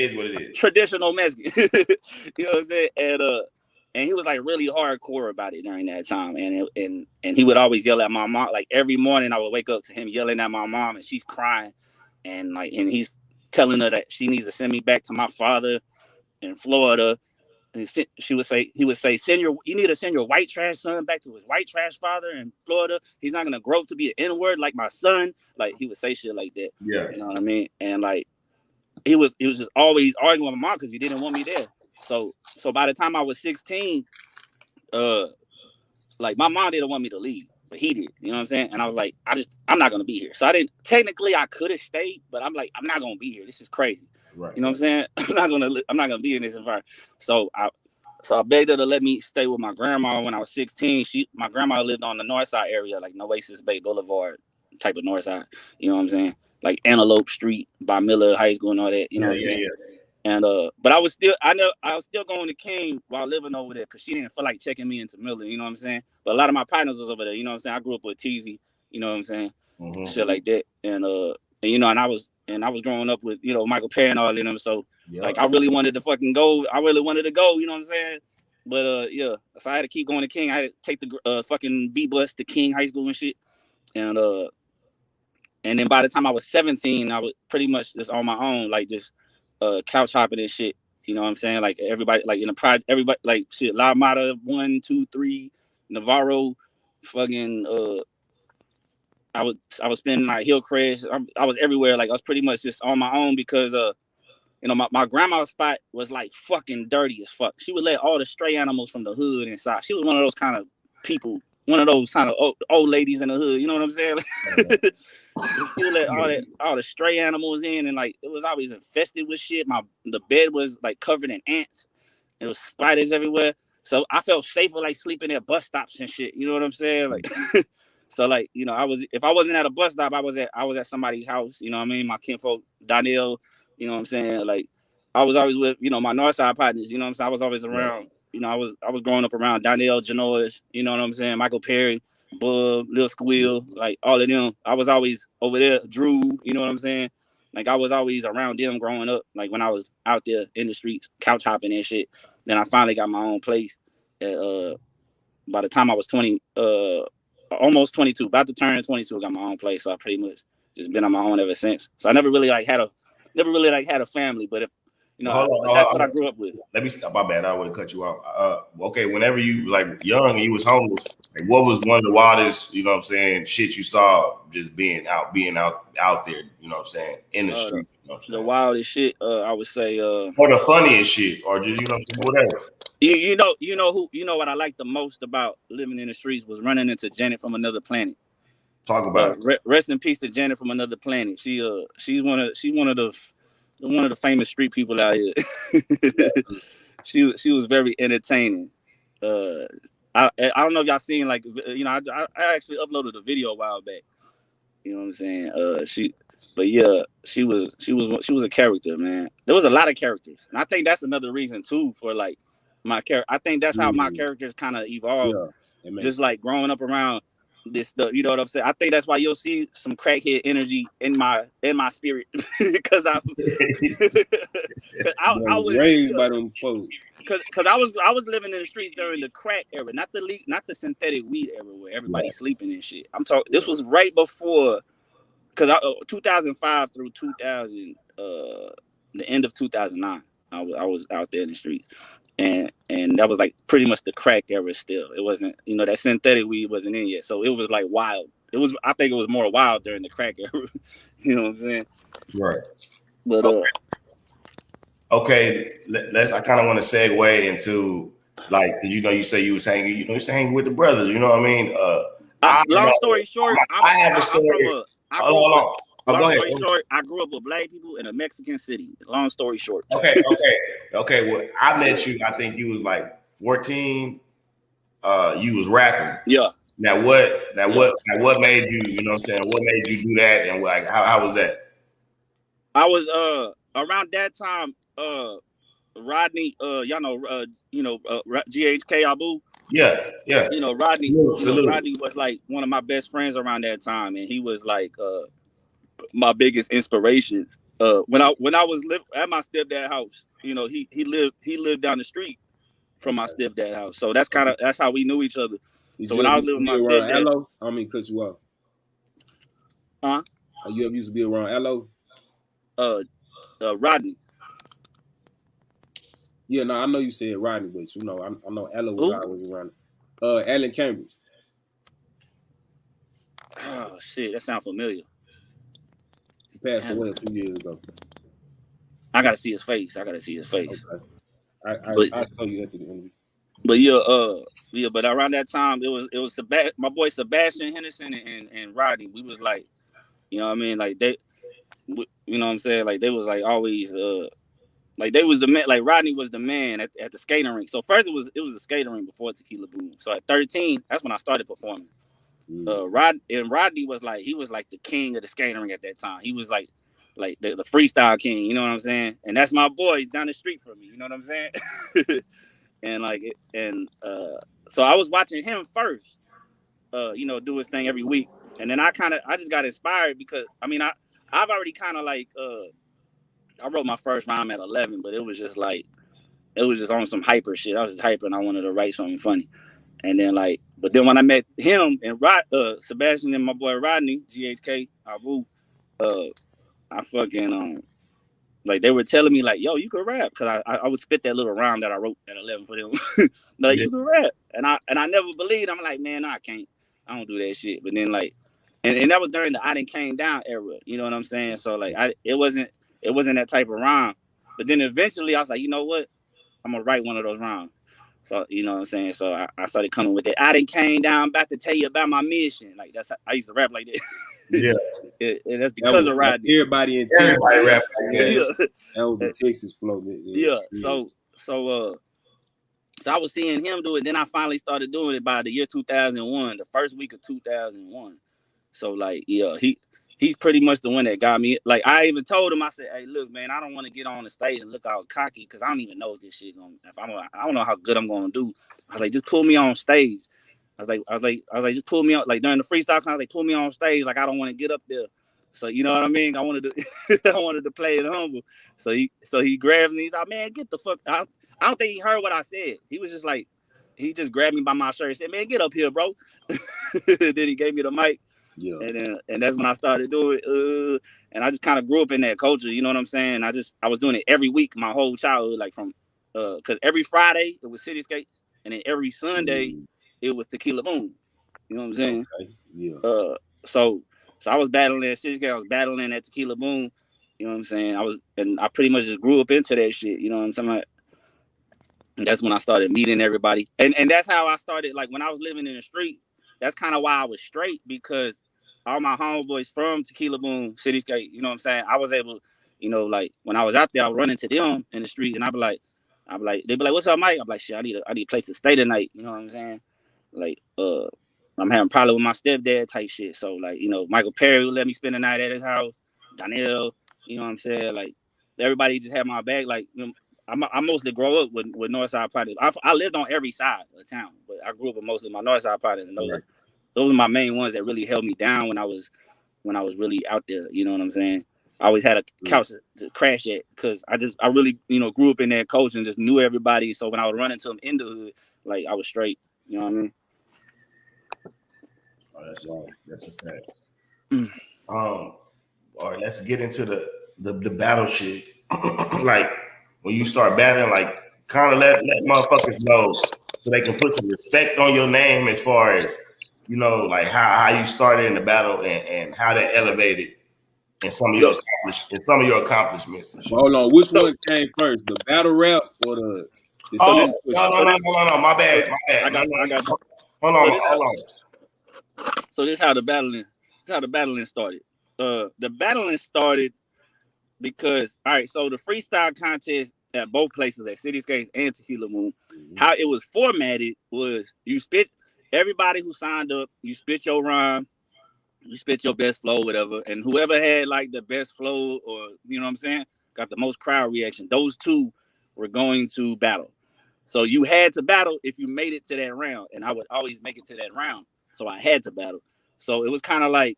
is what it is. Traditional Mexican. You know what I'm saying? And he was like really hardcore about it during that time. And he would always yell at my mom. Like every morning I would wake up to him yelling at my mom and she's crying. And he's telling her that she needs to send me back to my father in Florida. And he would say, you need to send your white trash son back to his white trash father in Florida. He's not going to grow up to be an N-word like my son. Like he would say shit like that. Yeah. You know what I mean? And he was just always arguing with my mom because he didn't want me there. So by the time I was 16, my mom didn't want me to leave, but he did. You know what I'm saying? And I was like, I'm not gonna be here. So I could have stayed, but I'm like, I'm not gonna be here. This is crazy. Right. You know what I'm saying? I'm not gonna be in this environment. So I begged her to let me stay with my grandma when I was 16. My grandma lived on the north side area, like Nueces Bay Boulevard type of north side. You know what I'm saying? Like Antelope Street by Miller High School and all that. You know what I'm saying? Yeah. And but I was still going to King while living over there because she didn't feel like checking me into Miller, you know what I'm saying? But a lot of my partners was over there, you know what I'm saying? I grew up with Teasy, you know what I'm saying? Mm-hmm. Shit like that. And and I was growing up with, Michael Perry and all of them. So I really wanted to fucking go. I really wanted to go, you know what I'm saying? But so I had to keep going to King. I had to take the fucking B bus to King High School and shit. And then by the time I was 17, I was pretty much just on my own, like just couch hopping and shit, you know what I'm saying? Like everybody, like in the pride, everybody, like shit, La Mata, 1, 2, 3, Navarro, fucking. I was spending like Hillcrest. I was everywhere. Like I was pretty much just on my own because my grandma's spot was like fucking dirty as fuck. She would let all the stray animals from the hood inside. She was one of those kind of people, one of those kind of old ladies in the hood. You know what I'm saying? She would let all the stray animals in, and like it was always infested with shit. The bed was like covered in ants. There was spiders everywhere. So I felt safer like sleeping at bus stops and shit. You know what I'm saying? Like, so like if I wasn't at a bus stop, I was at somebody's house. You know what I mean? My kinfolk, Daniel. You know what I'm saying? Like I was always with my Northside partners. You know what I'm saying? I was always around. I was growing up around Daniel Genois. You know what I'm saying? Michael Perry. Bub, Lil Squeal, like all of them. I was always over there. Drew, you know what I'm saying? Like I was always around them growing up. Like when I was out there in the streets, couch hopping and shit. Then I finally got my own place. By the time I was 20, almost 22, about to turn 22, I got my own place. So I pretty much just been on my own ever since. So I never really had a family, but if you know, that's what I grew up with. Let me stop. My bad. I would have cut you off. Okay, whenever you like young and you was homeless, like what was one of the wildest, you know what I'm saying, shit you saw just being out there, you know what I'm saying, in the street. You know what I'm saying? The wildest shit, I would say, or the funniest shit, or just, you know what I'm saying, whatever. You know what I liked the most about living in the streets was running into Janet from Another Planet. Talk about it. Rest in peace to Janet from Another Planet. She's one of the famous street people out here. She was very entertaining. I don't know if y'all seen, like, you know, I actually uploaded a video a while back. You know what I'm saying? She was a character, man. There was a lot of characters, and I think that's another reason too for like my character. I think that's how my characters kind of evolved, just like growing up around this stuff. You know what I'm saying? I think that's why you'll see some crackhead energy in my spirit because I was raised by them folks. Because I was living in the streets during the crack era, not the synthetic weed era where everybody's sleeping and shit. I'm talking. This was right before, because 2005 through 2000, the end of 2009, I was out there in the streets, and that was like pretty much the crack era. Still, it wasn't, you know, that synthetic weed wasn't in yet, so it was like wild. I think it was more wild during the crack era. You know what I'm saying? Right. But okay, I kind of want to segue into, like, you know, you say you was hanging with the brothers. You know what I mean? Long story short, I have a story. Hold on. Go ahead. Short, I grew up with black people in a Mexican city. Long story short. Okay. Well, I met you. I think you was like 14. You was rapping. Yeah. Now what made you? You know what I'm saying? What made you do that? And like how was that? I was around that time. Rodney, y'all know, GHK Abu. Yeah. You know, Rodney. Salute. Rodney was like one of my best friends around that time, and he was like my biggest inspirations. When I was at my stepdad's house, you know, he lived down the street from my stepdad's house, so that's how we knew each other. So when I was living with my stepdad, Hello, I don't mean cut you off. Huh? You ever used to be around Hello? Rodney. Yeah, no, I know you said Rodney, but you know, I know Ella was always around. Alan Cambridge. Oh shit, that sounds familiar. He passed away a few years ago. I gotta see his face. Okay. I saw you after the interview. But but around that time it was my boy Sebastian Henderson and Rodney. We was like, you know what I mean? Like they, you know what I'm saying? Like they was like always like they was the man. Like Rodney was the man at the skating rink. So first it was a skating rink before Tequila Boom. So at 13, that's when I started performing. Rodney was like, he was like the king of the skating rink at that time. He was like the freestyle king. You know what I'm saying? And that's my boy. He's down the street from me. You know what I'm saying? So I was watching him first, you know, do his thing every week. And then I just got inspired because, I mean, I've already kind of like, I wrote my first rhyme at 11, but it was just on some hyper shit. I was just hyper and I wanted to write something funny. And then but then when I met him and Sebastian and my boy Rodney, GHK, Abu, I fucking, like they were telling me like, yo, you could rap. Cause I would spit that little rhyme that I wrote at 11 for them. Like, you could rap. And I never believed. I'm like, man, I can't. I don't do that shit. But then like, and that was during the I Done Came Down era. You know what I'm saying? So like, it wasn't that type of rhyme. But then eventually I was like, you know what? I'm going to write one of those rhymes. So, you know what I'm saying? So I started coming with it. I done came down, about to tell you about my mission. Like I used to rap like that. Yeah. And that's because of Rodney. Everybody in Texas. Everybody rap like that. Yeah. That was the Texas flow. Yeah. So I was seeing him do it. Then I finally started doing it by the year 2001, the first week of 2001. So like, yeah, he's pretty much the one that got me. Like I even told him, I said, hey, look, man, I don't want to get on the stage and look all cocky because I don't even know if this shit I don't know how good I'm gonna do. I was like, just pull me on stage. I was like, just pull me on, like during the freestyle con, I was like, pull me on stage. Like I don't want to get up there. So you know what I mean? I wanted to play it humble. So he grabbed me. He's like, man, get the fuck. I don't think he heard what I said. He was just like, he just grabbed me by my shirt and said, man, get up here, bro. Then he gave me the mic. Yeah. And that's when I started doing it. And I just kind of grew up in that culture, you know what I'm saying? I was doing it every week my whole childhood, like from because every Friday it was Cityscapes, and then every Sunday it was Tequila Boom. You know what I'm saying? Okay. Yeah. So I was battling at Cityscape, I was battling at Tequila Boom. You know what I'm saying? I pretty much just grew up into that shit. You know what I'm saying? Like, that's when I started meeting everybody, and that's how I started. Like when I was living in the street, that's kind of why I was straight, because all my homeboys from Tequila Boom, Cityscape, you know what I'm saying? I was able, you know, like when I was out there, I would run into them in the street, and I'd be like, they'd be like, "What's up, Mike?" I'm like, "Shit, I need a place to stay tonight." You know what I'm saying? Like, I'm having a problem with my stepdad type shit. So like, you know, Michael Perry would let me spend the night at his house. Donnell, you know what I'm saying? Like everybody just had my back. Like, you know, I mostly grow up with Northside Projects. I lived on every side of town, but I grew up with mostly my Northside Projects, and those are my main ones that really held me down when I was really out there. You know what I'm saying? I always had a couch to crash at, because I really, you know, grew up in that culture and just knew everybody. So when I would run into them in the hood, like I was straight. You know what I mean? Oh, that's right. That's a fact. All right, let's get into the battle shit. Like when you start battling, like kind of let motherfuckers know so they can put some respect on your name, as far as, you know, like how you started in the battle, and how that elevated in some of your accomplishments and shit. Hold on, which one came first, the battle rap or the No, my bad. I got you. Hold on. So this is how the battling started. The battling started because, all right, so the freestyle contest at both places, at Cityscapes and Tequila Moon, how it was formatted was you spit, everybody who signed up, you spit your rhyme, you spit your best flow, whatever, and whoever had like the best flow, or you know what I'm saying, got the most crowd reaction, those two were going to battle. So you had to battle if you made it to that round, and I would always make it to that round, so I had to battle. So it was kind of like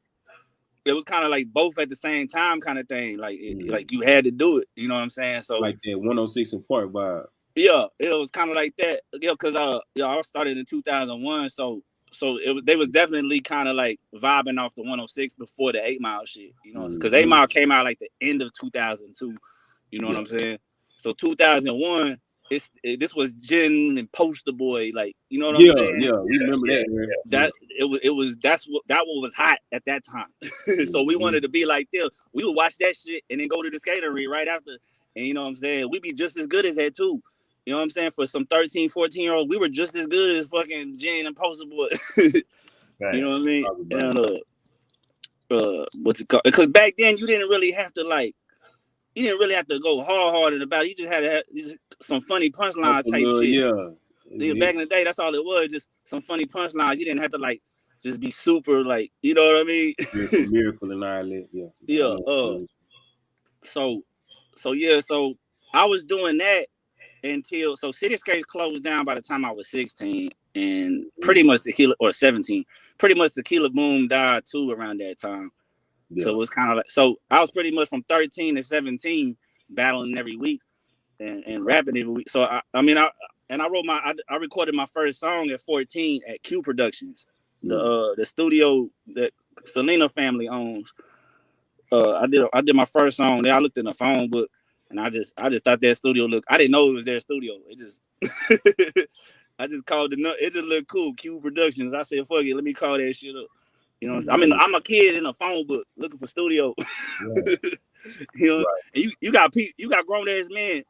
both at the same time kind of thing. Like like you had to do it. You know what I'm saying? So like that 106 and Park vibe. Yeah, it was kind of like that. Yeah, because I started in 2001, so they was definitely kind of like vibing off the 106 before the 8 Mile shit. You know, because 8 Mile came out like the end of 2002. You know what I'm saying? So 2001. This was Jen and Poster Boy, like, you know what I'm saying? Yeah, we remember that. Man. That what was hot at that time. So we wanted to be like them. We would watch that shit and then go to the skater ring right after, and you know what I'm saying? We'd be just as good as that too. You know what I'm saying? For some 13, 14-year-olds, we were just as good as fucking Jen and Poster Boy. You know what I mean? And what's it called? Because back then you didn't really have to go hard in the battle. You just had to have some funny punchline type shit. Yeah. Back in the day, that's all it was, just some funny punchlines. You didn't have to like just be super like, you know what I mean? Miracle and all that. Yeah. Yeah. So I was doing that until Cityscapes closed down by the time I was 16, and pretty much 17. Pretty much Tequila Boom died too around that time. Yeah. So it was kind of like, I was pretty much from 13 to 17 battling every week and rapping every week. So I recorded my first song at 14 at Q Productions, the studio that Selena family owns. I did my first song there. I looked in the phone book and I just thought that studio looked. I didn't know it was their studio. It just I just called it. It just looked cool. Q Productions. I said, fuck it, let me call that shit up. You know what I'm saying? I mean, I'm a kid in a phone book looking for studio. Right. You know, right. And you got grown ass men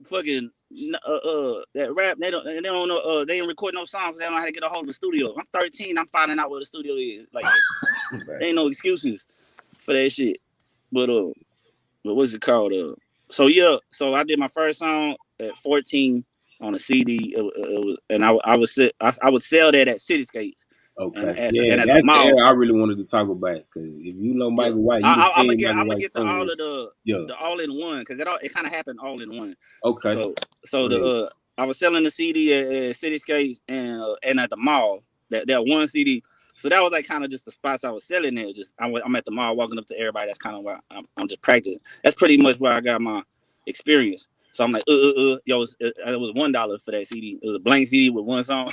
fucking that rap. They don't know. They ain't record no songs. They don't know how to get a hold of the studio. I'm 13. I'm finding out where the studio is. Like, there ain't no excuses for that shit. But what's it called? So I did my first song at 14 on a CD. And I would sell that at Cityscapes. Okay. That's the era I really wanted to talk about, because if you know Michael White, I'm gonna get to all of the all in one, because it kind of happened all in one. Okay. So I was selling the CD at Cityscapes and at the mall, that one CD. So that was like kind of just the spots I was selling there. Just I'm at the mall walking up to everybody. That's kind of where I'm just practicing. That's pretty much where I got my experience. So I'm like, yo, it was $1 for that CD. It was a blank CD with one song.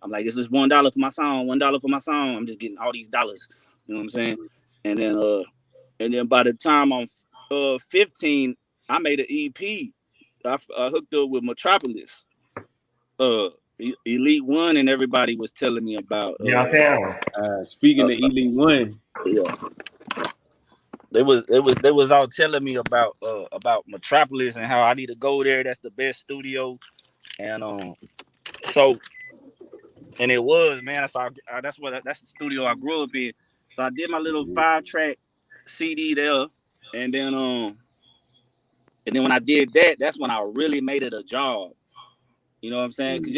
I'm like, this is $1 for my song, $1 for my song. I'm just getting all these dollars. You know what I'm saying? And then by the time I'm 15, I made an EP. I hooked up with Metropolis, Elite One, and everybody was telling me about Downtown. Speaking of Elite One, yeah. They was all telling me about Metropolis and how I need to go there. That's the best studio, and so and it was, man. So that's the studio I grew up in. So I did my little 5-track CD there, and then when I did that, that's when I really made it a job. You know what I'm saying? Cause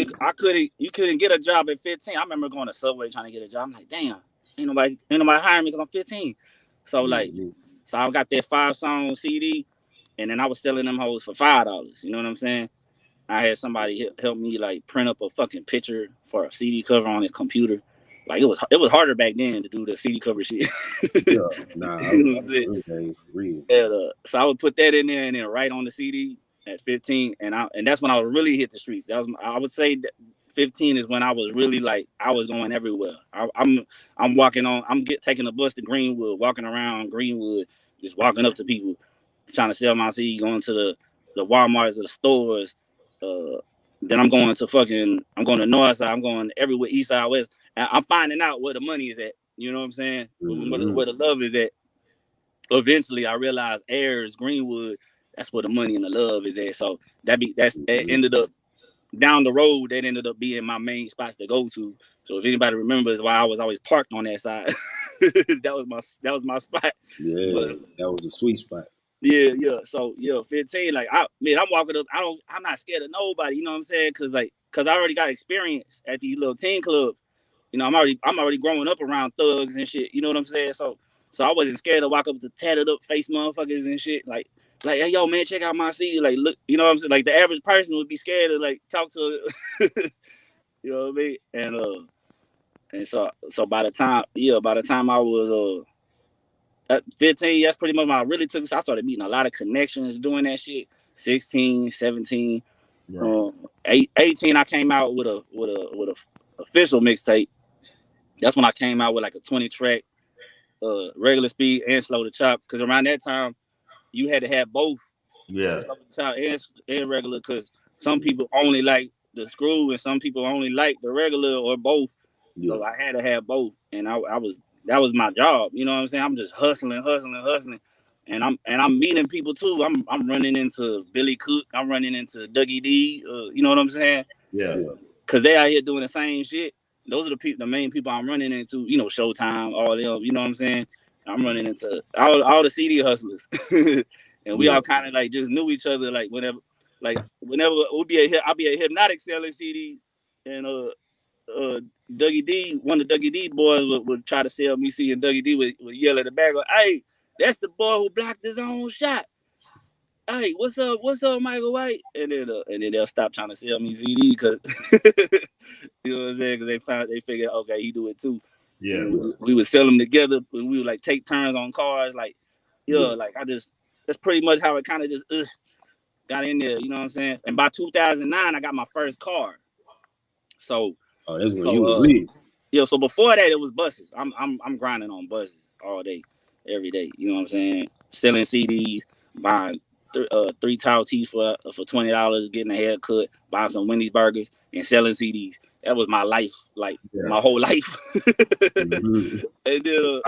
you couldn't get a job at 15. I remember going to Subway trying to get a job. I'm like, damn, ain't nobody hiring me because I'm 15. So so I got that 5-song CD, and then I was selling them hoes for $5. You know what I'm saying? I had somebody help me like print up a fucking picture for a CD cover on his computer. Like it was harder back then to do the CD cover shit. yeah, nah, You know what I'm saying? for real. And, so I would put that in there and then write on the CD at 15, and that's when I would really hit the streets. I would say that 15 is when I was really like I was going everywhere. I'm walking on. Taking the bus to Greenwood, walking around Greenwood, just walking up to people, trying to sell my CD, going to the Walmarts or the stores. Then I'm going to North Side. I'm going everywhere, East Side, West. And I'm finding out where the money is at. You know what I'm saying? Where the love is at. Eventually, I realized Ayers, Greenwood, that's where the money and the love is at. So that ended up down the road. That ended up being my main spots to go to. So if anybody remembers why I was always parked on that side, that was my spot. Yeah, that was a sweet spot. Yeah. So 15, like I'm walking up. I'm not scared of nobody. You know what I'm saying? Cause I already got experience at these little teen clubs. You know, I'm already growing up around thugs and shit. You know what I'm saying? So I wasn't scared to walk up to tatted up face motherfuckers and shit. Like, hey, yo, man, check out my CD. Like, look, you know what I'm saying? Like, the average person would be scared to, like, talk to, you know what I mean? And so by the time I was, at 15, that's pretty much when I really took. So I started meeting a lot of connections doing that shit. 16, 17, 18, I came out with a official mixtape. That's when I came out with like a 20-track. Regular speed and slow to chop, because around that time you had to have both, slow to chop and regular, because some people only like the screw and some people only like the regular or both. So I had to have both, and that was my job. You know what I'm saying? I'm just hustling, and I'm meeting people too. I'm running into Billy Cook. I'm running into Dougie D. You know what I'm saying? Yeah. Because they out here doing the same shit. Those are the main people I'm running into, you know, Showtime, all them, you know what I'm saying? I'm running into all the CD hustlers. And we all kind of like just knew each other, like whenever I'll be a Hypnotic selling CD, and Dougie D, one of Dougie D boys would try to sell me CD, and Dougie D would yell at the back, hey, that's the boy who blocked his own shot. Hey, what's up, Michael White? And then they'll stop trying to sell me CD because you know what I'm saying? Because they figured, okay, he do it too. Yeah, we would sell them together. We would like take turns on cars. Like, like that's pretty much how it kind of just got in there. You know what I'm saying? And by 2009, I got my first car. So, that's when you were lit. Yeah. So before that, it was buses. I'm grinding on buses all day, every day. You know what I'm saying? Selling CDs, buying 3 towel tees for $20, getting a haircut, buying some Wendy's burgers, and selling CDs. That was my life, like my whole life. And then,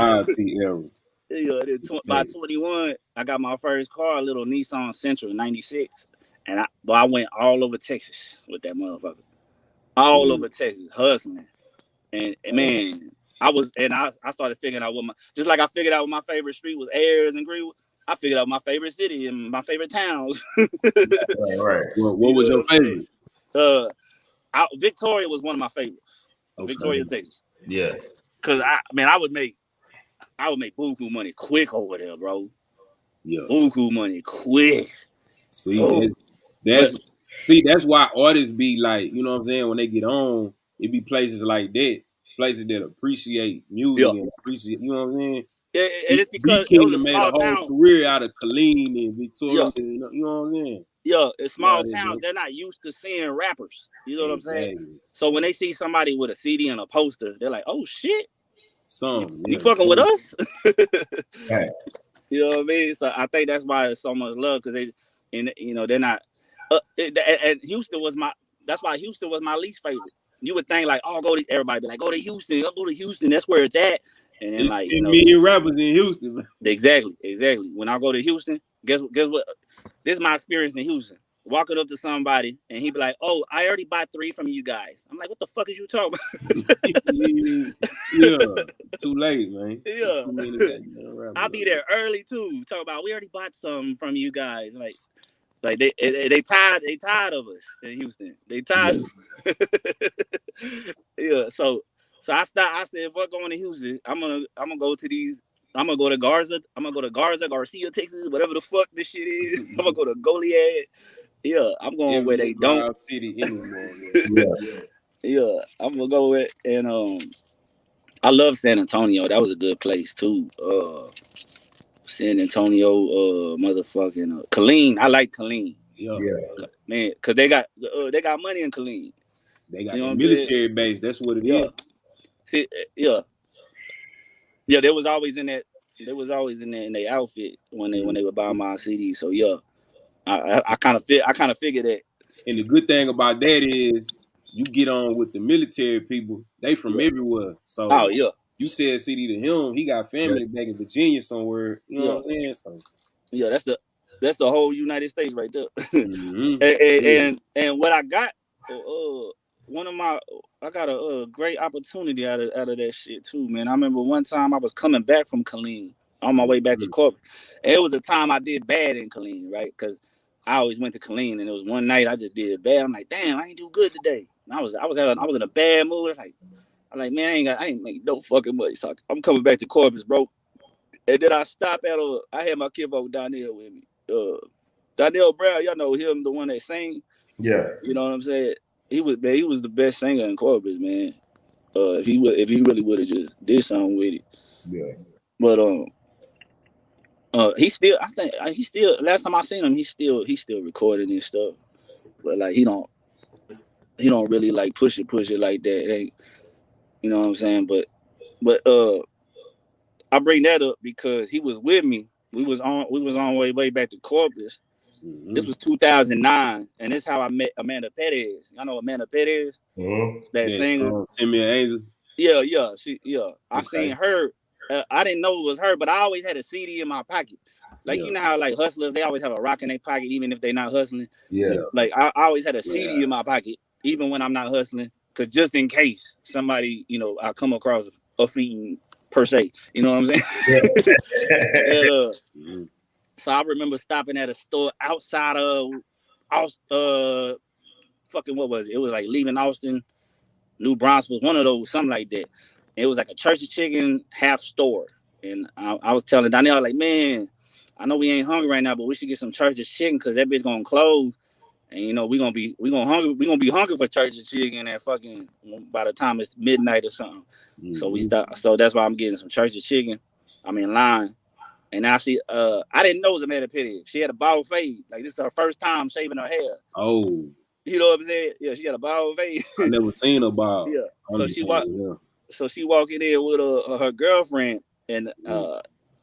by 21, I got my first car, a little Nissan Sentra '96, and I went all over Texas with that motherfucker, all over Texas hustling, and man, I started figuring out just like I figured out what my favorite street was, Ayers and Greenwood. I figured out my favorite city and my favorite towns. Right. Well, what was your favorite? Victoria was one of my favorites. Okay. Victoria, Texas. Yeah. Cause I would make buku money quick over there, bro. Yeah. Buku money quick. See, that's why artists be like, you know what I'm saying, when they get on, it be places like that, places that appreciate music and appreciate, you know what I'm saying? Yeah, and it's because it was a made small a whole town. career out of Killeen and Victoria, you know what I'm saying? Yeah, in small towns, they're not used to seeing rappers. You know what I'm saying? So when they see somebody with a CD and a poster, they're like, "Oh shit, you fucking with us?" Right. You know what I mean? So I think that's why it's so much love, because they're not. And Houston was that's why Houston was my least favorite. You would think like, oh, everybody be like, go to Houston, go to Houston, that's where it's at. And then It's like, 10 million rappers in Houston. Exactly. When I go to Houston, guess what? This is my experience in Houston. Walking up to somebody and he'd be like, "Oh, I already bought 3 from you guys." I'm like, "What the fuck is you talking about?" Yeah, too late, man. Yeah, I'll be there early too. Talk about we already bought some from you guys. Like they tired of us in Houston. They tired. Yeah. So I stopped. I said, "Fuck going to Houston. I'm gonna go to these. I'm gonna go to Garza. I'm gonna go to Garcia, Texas, whatever the fuck this shit is. I'm gonna go to Goliad. Yeah, I'm going where they don't. City anymore. Yeah, I'm gonna go with, and I love San Antonio. That was a good place too. San Antonio, motherfucking Killeen. I like Killeen. Yeah, man, cause they got money in Killeen. They got a military base. That's what it is. See, yeah. They was always in that. They was always in their outfit when they were buying my CD. So yeah, I kind of figured that. And the good thing about that is you get on with the military people. They from everywhere. So you said CD to him, he got family back in Virginia somewhere. You know what I'm saying? So yeah, that's the whole United States right there. Mm-hmm. and what I got, I got a great opportunity out of that shit too, man. I remember one time I was coming back from Killeen on my way back to Corpus. And it was a time I did bad in Killeen, right? Because I always went to Killeen, and it was one night I just did bad. I'm like, damn, I ain't do good today. And I was in a bad mood. I'm like, man, I ain't make no fucking money. So I'm coming back to Corpus, bro. And then I stopped I had my kinfolk Donnell with me. Donnell Brown, y'all know him, the one that sang. Yeah. You know what I'm saying? He was the best singer in Corpus, man. If he really would have just did something with it. Yeah. But he still, last time I seen him, he still recording his stuff. But like he don't really like push it like that. You know what I'm saying? But I bring that up because he was with me. We was on way back to Corpus. Mm-hmm. This was 2009, and this is how I met Amanda Perez. Y'all know Amanda Perez? Mm-hmm. That singer. Send Me an Angel. Yeah. I seen her. I didn't know it was her, but I always had a CD in my pocket. Like you know how like hustlers, they always have a rock in their pocket even if they're not hustling. Yeah. Like I always had a CD in my pocket even when I'm not hustling, because just in case somebody, I come across a fiend per se. You know what I'm saying? Yeah. And, so I remember stopping at a store outside of what was it? It was like leaving Austin, New Braunfels, one of those, something like that. It was like a Church of Chicken half store. And I was telling Donnell, like, man, I know we ain't hungry right now, but we should get some Church of Chicken because that bitch gonna close. And we're gonna be hungry for Church of Chicken at fucking by the time it's midnight or something. Mm-hmm. So we start. So that's why I'm getting some Church of Chicken. I'm in line. And I see, I didn't know it was Amanda Petty. She had a bald fade. Like, this is her first time shaving her hair. Oh. You know what I'm saying? Yeah, she had a bald fade. I never seen her bald. Yeah. So she walking in with her girlfriend, and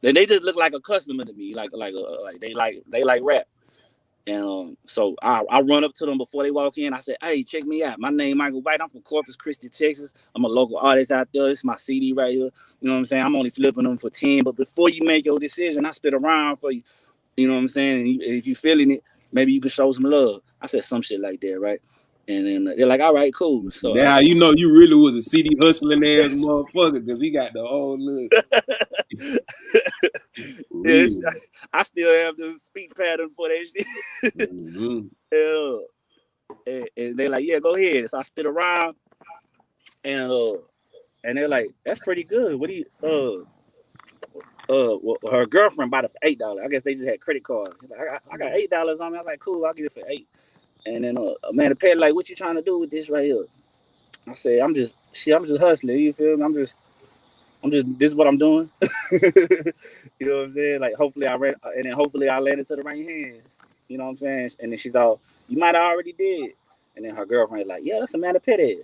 then they just look like a customer to me, like they like rap. And so I run up to them before they walk in. I said, "Hey, check me out. My name Michael White. I'm from Corpus Christi, Texas. I'm a local artist out there. It's my CD right here. You know what I'm saying? I'm only flipping them for 10. But before you make your decision, I spit around for you. You know what I'm saying? And if you feeling it, maybe you can show some love." I said some shit like that, right? And then they're like, "All right, cool." So now you know you really was a CD hustling ass motherfucker because he got the whole look. Yes, I still have the speech pattern for that shit. Mm-hmm. And they're like, "Yeah, go ahead." So I spit around, and they're like, "That's pretty good. What do you well, her girlfriend bought it for $8. I guess they just had credit cards. Like, I got $8 on me. I was like, "Cool, I'll get it for $8." And then Amanda Perry like, "What you trying to do with this right here?" I said, I'm just hustling. You feel me? I'm just this is what I'm doing. You know what I'm saying? Like hopefully I landed to the right hands. You know what I'm saying? And then she's all, you might have already did. And then her girlfriend's like, yeah, that's Amanda Perez.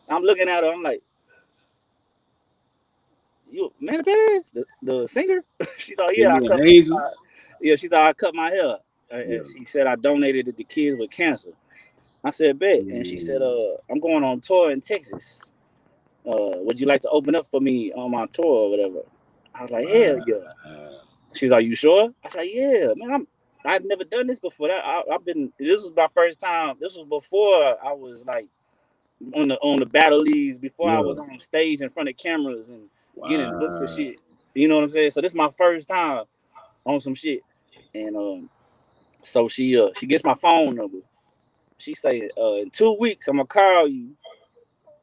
I'm looking at her, I'm like, you Amanda Perez, the singer? She's like, yeah, Angel. she's like, I cut my hair. And she said I donated it to kids with cancer. I said, bet. And she said, I'm going on tour in Texas. Would you like to open up for me on my tour or whatever? I was like, hell yeah. She's like, you sure? I said, yeah, man, I've never done this before. This was my first time. This was before I was like on the battle leagues, before I was on stage in front of cameras and getting booked for shit. You know what I'm saying? So this is my first time on some shit. And so she gets my phone number. She said, in 2 weeks, I'm gonna call you.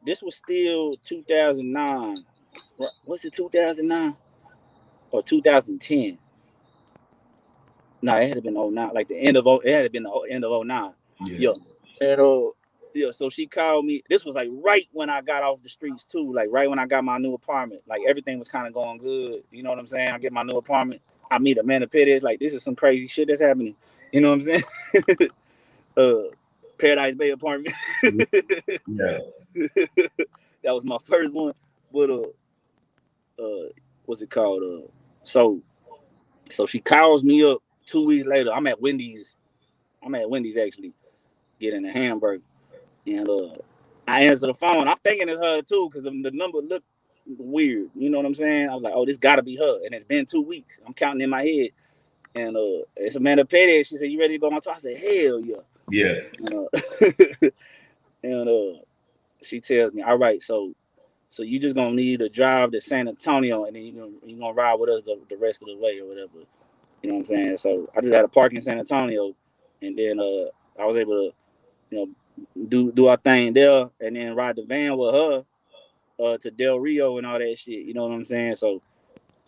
This was still 2009. Was it 2009 or 2010? No, it had been 09, like the end of it had been the end of 09. Yeah. And so she called me. This was like right when I got off the streets too, like right when I got my new apartment. Like everything was kind of going good. You know what I'm saying? I get my new apartment. I meet Amanda Perez. Like, this is some crazy shit that's happening. You know what I'm saying? Paradise Bay apartment. Yeah. That was my first one. But what's it called? So she calls me up 2 weeks later. I'm at Wendy's actually, getting a hamburger. And I answer the phone. I'm thinking it's her too, because the number looked weird. You know what I'm saying? I was like, oh, this gotta be her. And it's been 2 weeks. I'm counting in my head. And it's Amanda Perez. She said, you ready to go on tour? I said, hell yeah. Yeah. And she tells me, all right, so you just gonna need to drive to San Antonio, and then you're gonna ride with us the rest of the way or whatever. You know what I'm saying? So I just had to park in San Antonio, and then I was able to, do our thing there, and then ride the van with her to Del Rio and all that shit. You know what I'm saying? So,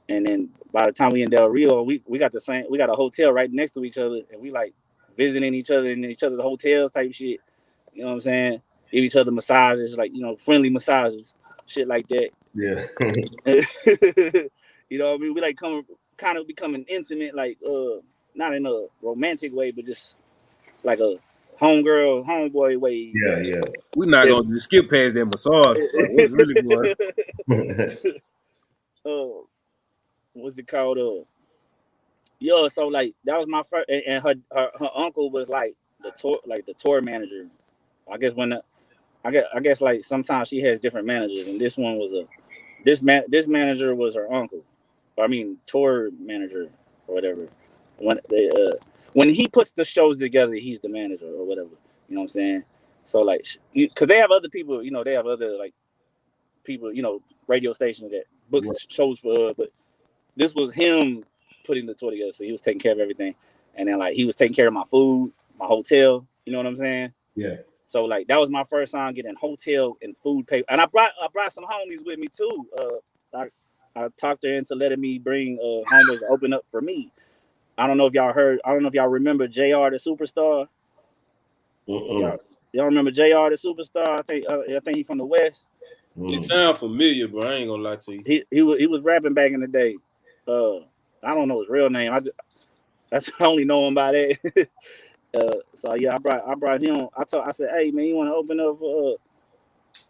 and then by the time we in Del Rio, we got a hotel right next to each other, and we like visiting each other in each other's hotels type shit. You know what I'm saying? Give each other massages, like, friendly massages, shit like that. Yeah. You know what I mean? We like kind of becoming intimate, like not in a romantic way, but just like a homegirl, homeboy way. Yeah. We're not gonna just skip past that massage part. What's really going? What's it called? So like that was my first, and her uncle was like the tour manager. I guess like sometimes she has different managers, and this one was this manager was her uncle. I mean, tour manager or whatever. When he puts the shows together, he's the manager or whatever. You know what I'm saying? So like, because they have other people, they have other like people, radio stations that books shows for her, but this was him putting the tour together. So he was taking care of everything, and then like he was taking care of my food, my hotel. You know what I'm saying? Yeah. So like that was my first time getting hotel and food paid, and I brought some homies with me too. I talked her into letting me bring homies to open up for me. I don't know if y'all heard. I don't know if y'all remember JR the Superstar. Y'all remember JR the Superstar? I think he's from the West. It sounds familiar, bro. I ain't gonna lie to you. He was rapping back in the day. I don't know his real name. I only know him by that. So yeah, I brought him. I said, hey man, you want to open up for?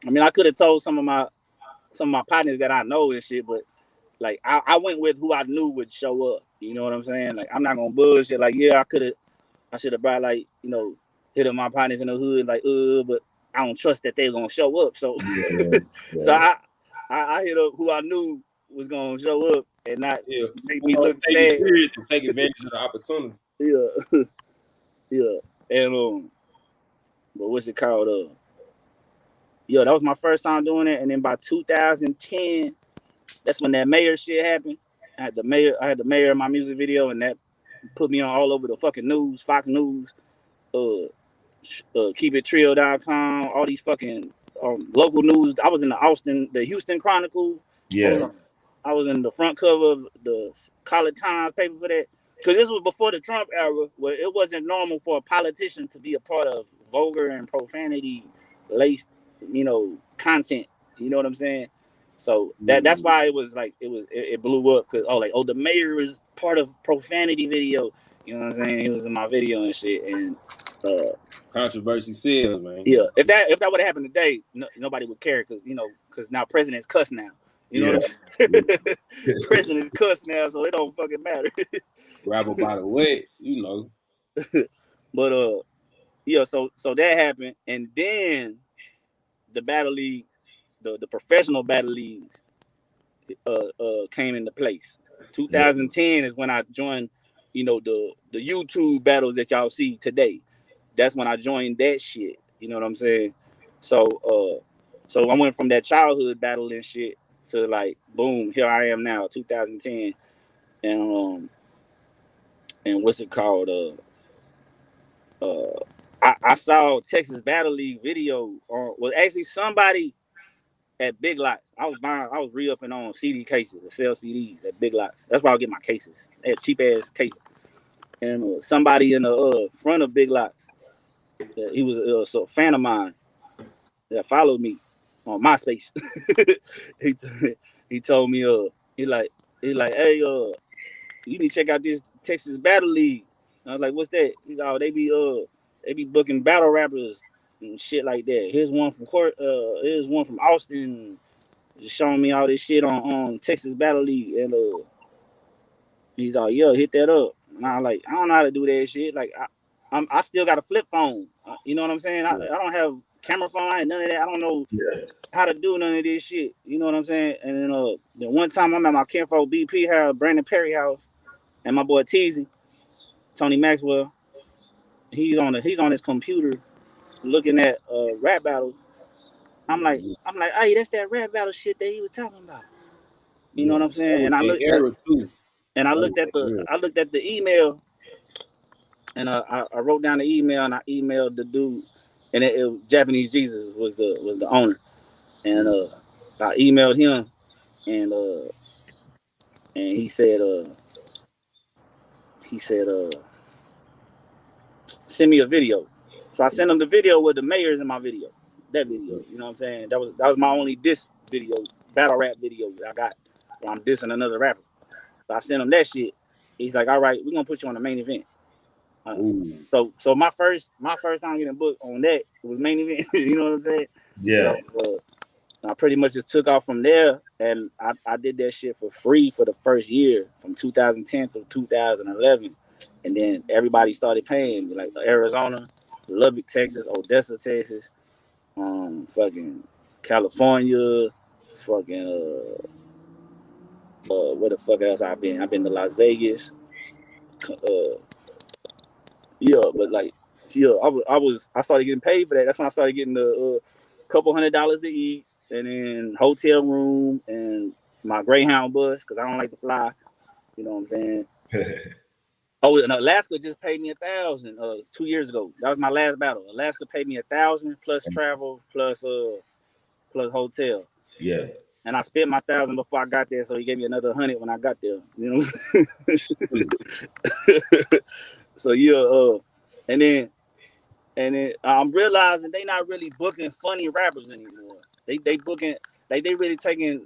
I mean, I could have told some of my partners that I know and shit, but like I went with who I knew would show up. You know what I'm saying? Like I'm not gonna bullshit. Like yeah, I should have brought like hit up my partners in the hood like but I don't trust that they're gonna show up. So so I hit up who I knew was gonna show up and not make me look take bad. Serious and take advantage of the opportunity. Yeah. And but what's it called? That was my first time doing it, and then by 2010, that's when that mayor shit happened. I had the mayor in my music video, and that put me on all over the fucking news, Fox News, KeepItTreal.com, all these fucking local news. I was in the Houston Chronicle. Yeah. I was in the front cover of the College Times paper for that. Because this was before the Trump era, where it wasn't normal for a politician to be a part of vulgar and profanity-laced, content. You know what I'm saying? So that's why it was like it blew up because the mayor is part of profanity video, You know what I'm saying? He was in my video and shit. And Controversy sells, man. yeah, if that would have happened today, nobody would care because now presidents cuss now. You know what I'm saying? Presidents cuss now, so it don't fucking matter. Grab about the wet, But yeah, so that happened, and then the battle league, the professional battle leagues, came into place. 2010 is when I joined, the YouTube battles that y'all see today. That's when I joined that shit. You know what I'm saying? So I went from that childhood battling shit to like boom, here I am now, 2010, and what's it called? I saw Texas Battle League video was actually somebody at Big Lots. I was re-upping on CD cases to sell CDs at Big Lots. That's why I get my cases. They had cheap ass cases. And somebody in the front of Big Lots, he was a fan of mine that followed me on MySpace. he told me he like, hey, you need to check out this Texas Battle League. I was like, what's that? He's like, oh, they be booking battle rappers and shit like that. Here's one from Austin, just showing me all this shit on Texas Battle League, and he's like, yeah, hit that up. And I like, I don't know how to do that shit. Like, I still got a flip phone. You know what I'm saying? I don't have camera phone. I ain't none of that. I don't know how to do none of this shit. You know what I'm saying? And then one time I'm at my Kinfo BP house, Brandon Perry house, and my boy Teasy, Tony Maxwell. He's on his computer looking at rap battles. I'm like, hey, that's that rap battle shit that he was talking about. You know what I'm saying? And I looked at the email, and I wrote down the email, and I emailed the dude, and it Japanese Jesus was the owner, and I emailed him, and he said send me a video. So I sent him the video with the mayors in my video. That video, you know what I'm saying? That was my only diss video, battle rap video that I got where I'm dissing another rapper. So I sent him that shit. He's like, all right, we're gonna put you on the main event. So my first time getting booked on that was main event. You know what I'm saying? Yeah. So I pretty much just took off from there, and I did that shit for free for the first year from 2010 to 2011, and then everybody started paying me, like Arizona, Lubbock, Texas, Odessa, Texas, fucking California, fucking where the fuck else I've been? I've been to Las Vegas. Yeah, but like, yeah, I started getting paid for that. That's when I started getting the couple $100 to eat, and then hotel room and my Greyhound bus because I don't like to fly. You know what I'm saying? Oh, and Alaska just paid me $1,000 2 years ago. That was my last battle. Alaska paid me $1,000 plus travel plus hotel. Yeah. And I spent my $1,000 before I got there, so he gave me another $100 when I got there. You know. So yeah, and then I'm realizing they not really booking funny rappers anymore. They booking like they really taking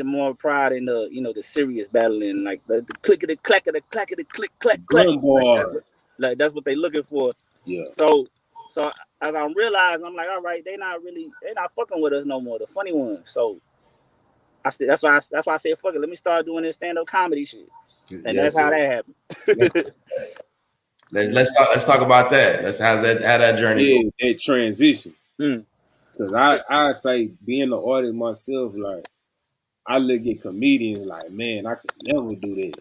more pride in the serious battling, like the clickety clackety clackety click clack clack. Like that's what they looking for. Yeah. So as I'm realizing, I'm like, all right, they not fucking with us no more, the funny ones. So that's why I said fuck it, let me start doing this stand-up comedy shit. And that's how that happened. Let's talk about that. How that journey go. That transition. Because I say being an artist myself, like I look at comedians like, man, I could never do that.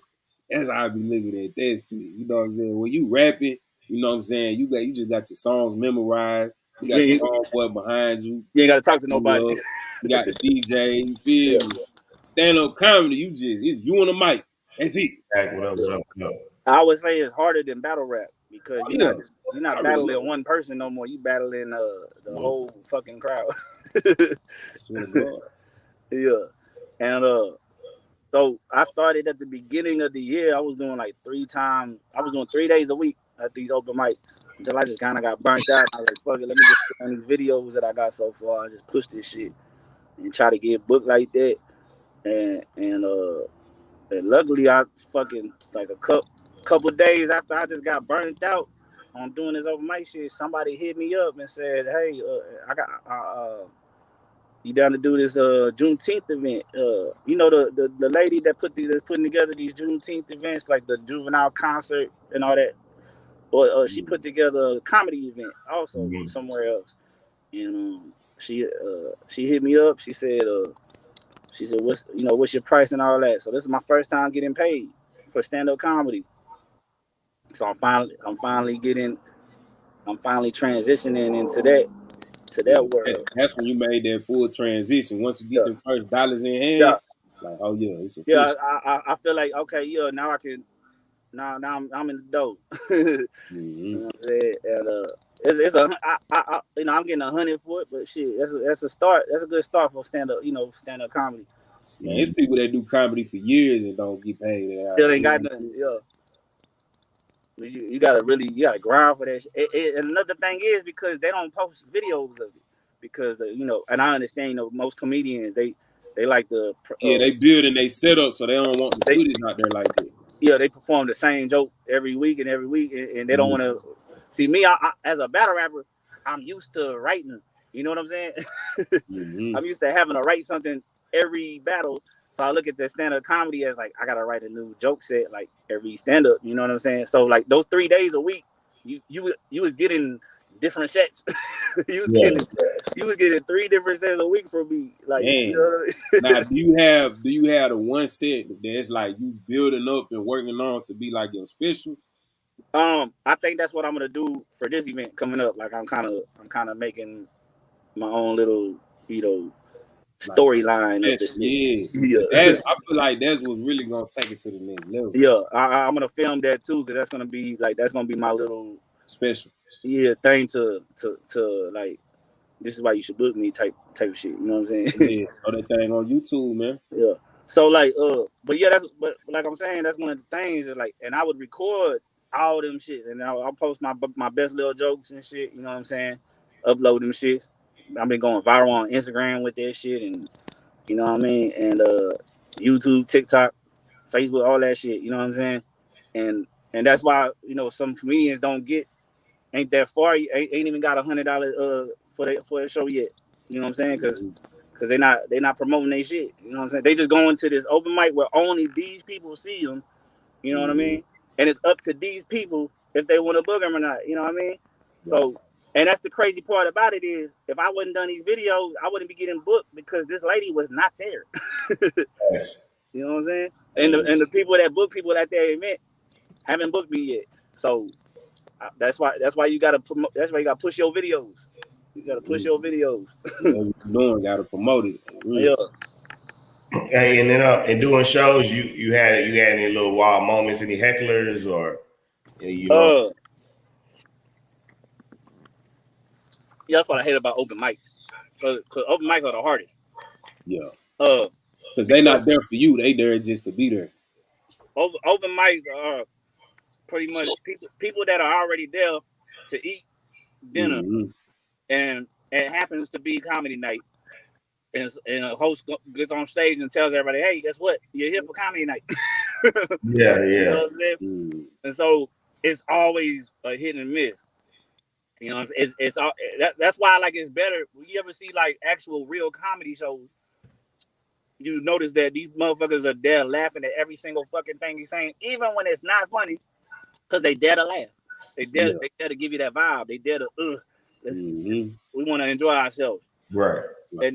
That's how I be looking at that shit. You know what I'm saying? When you rapping, you know what I'm saying? You just got your songs memorized. You got your homeboy behind you. You ain't got to talk to nobody. You got the DJ. You feel me? Stand up comedy, it's you on the mic. That's it. What up? I would say it's harder than battle rap because you're not battling one person no more. You battling the whole fucking crowd. Yeah, and so I started at the beginning of the year. I was doing like 3 times. I was doing 3 days a week at these open mics until I just kind of got burnt out. I was like, fuck it, let me just sit on these videos that I got so far. I just push this shit and try to get booked like that. And luckily I fucking like couple days after I just got burnt out on doing this open mic shit, somebody hit me up and said, "Hey, I got you down to do this Juneteenth event? You know the lady that's putting together these Juneteenth events, like the juvenile concert and all that. Or she put together a comedy event also somewhere else, and she hit me up. She said what's your price and all that. So this is my first time getting paid for stand-up comedy. So I'm finally transitioning into that world. That's when you made that full transition. Once you get the first dollars in hand, Yeah, it's like, oh yeah, it's yeah. official. I feel like, okay, yeah. Now I can. Now I'm in the dough. You know what I'm saying? And it's I'm getting 100 for it, but shit, that's a start. That's a good start for stand up comedy. Man, it's people that do comedy for years and don't get paid. Still ain't got nothing. Yeah. You gotta grind for that shit. And another thing is because they don't post videos of it because and I understand most comedians they like to they build and they set up so they don't want the footage out there like that. Yeah, they perform the same joke every week, and they don't want to see me. I, as a battle rapper, I'm used to writing. You know what I'm saying? I'm used to having to write something every battle. So I look at the stand-up comedy as like I gotta write a new joke set like every stand-up. You know what I'm saying? So like those 3 days a week, you was getting different sets. you was getting 3 different sets a week from me. Like, you know what I mean? Now, do you have the one set that's like you building up and working on to be like your special? I think that's what I'm gonna do for this event coming up. Like I'm kind of making my own little, storyline of this. Yeah. I feel like that's what's really gonna take it to the next level. Yeah, I'm gonna film that too because that's gonna be my little special. Yeah, thing to like. This is why you should book me type of shit. You know what I'm saying? Yeah, that thing on YouTube, man. Yeah. So like, but like I'm saying, that's one of the things is like, and I would record all them shit, and I'll post my best little jokes and shit. You know what I'm saying? Upload them shits. I've been going viral on Instagram with that shit, and you know what I mean, and YouTube, TikTok, Facebook, all that shit. You know what I'm saying? And that's why some comedians ain't that far. Ain't even got $100 for the show yet. You know what I'm saying? Because they not promoting their shit. You know what I'm saying? They just going to this open mic where only these people see them. You know what I mean? And it's up to these people if they want to book them or not. You know what I mean? So, and that's the crazy part about it is if I wouldn't done these videos, I wouldn't be getting booked because this lady was not there. You know what I'm saying? And the people that book people at that event haven't booked me yet. So that's why you gotta promote. That's why you gotta push your videos. You gotta push your videos. Gotta promote it. Yeah. Hey, and then in doing shows, you had any little wild moments, any hecklers or Yeah, that's what I hate about open mics. Cause open mics are the hardest. Yeah. Because they not there for you. They there just to be there. Open mics are pretty much people that are already there to eat dinner, and it happens to be comedy night, and a host gets on stage and tells everybody, "Hey, guess what? You're here for comedy night." Yeah. You know what I'm saying? And so it's always a hit and miss. You know, it's all that's why like it's better. When you ever see like actual real comedy shows, you notice that these motherfuckers are there laughing at every single fucking thing he's saying, even when it's not funny, because they dare to laugh. They dare to give you that vibe. They dare to we want to enjoy ourselves. Right.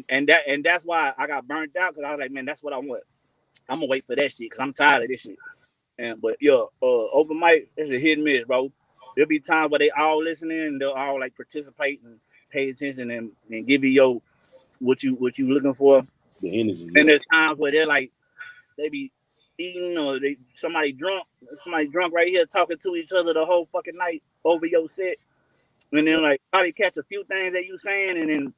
And that's why I got burnt out because I was like, man, that's what I want. I'm gonna wait for that shit because I'm tired of this shit. But open mic, it's a hit and miss, bro. There'll be times where they all listening and they'll all like participate and pay attention and give you what you looking for. The energy. And there's times where they're like they be eating or somebody drunk right here talking to each other the whole fucking night over your set, and then like probably catch a few things that you saying and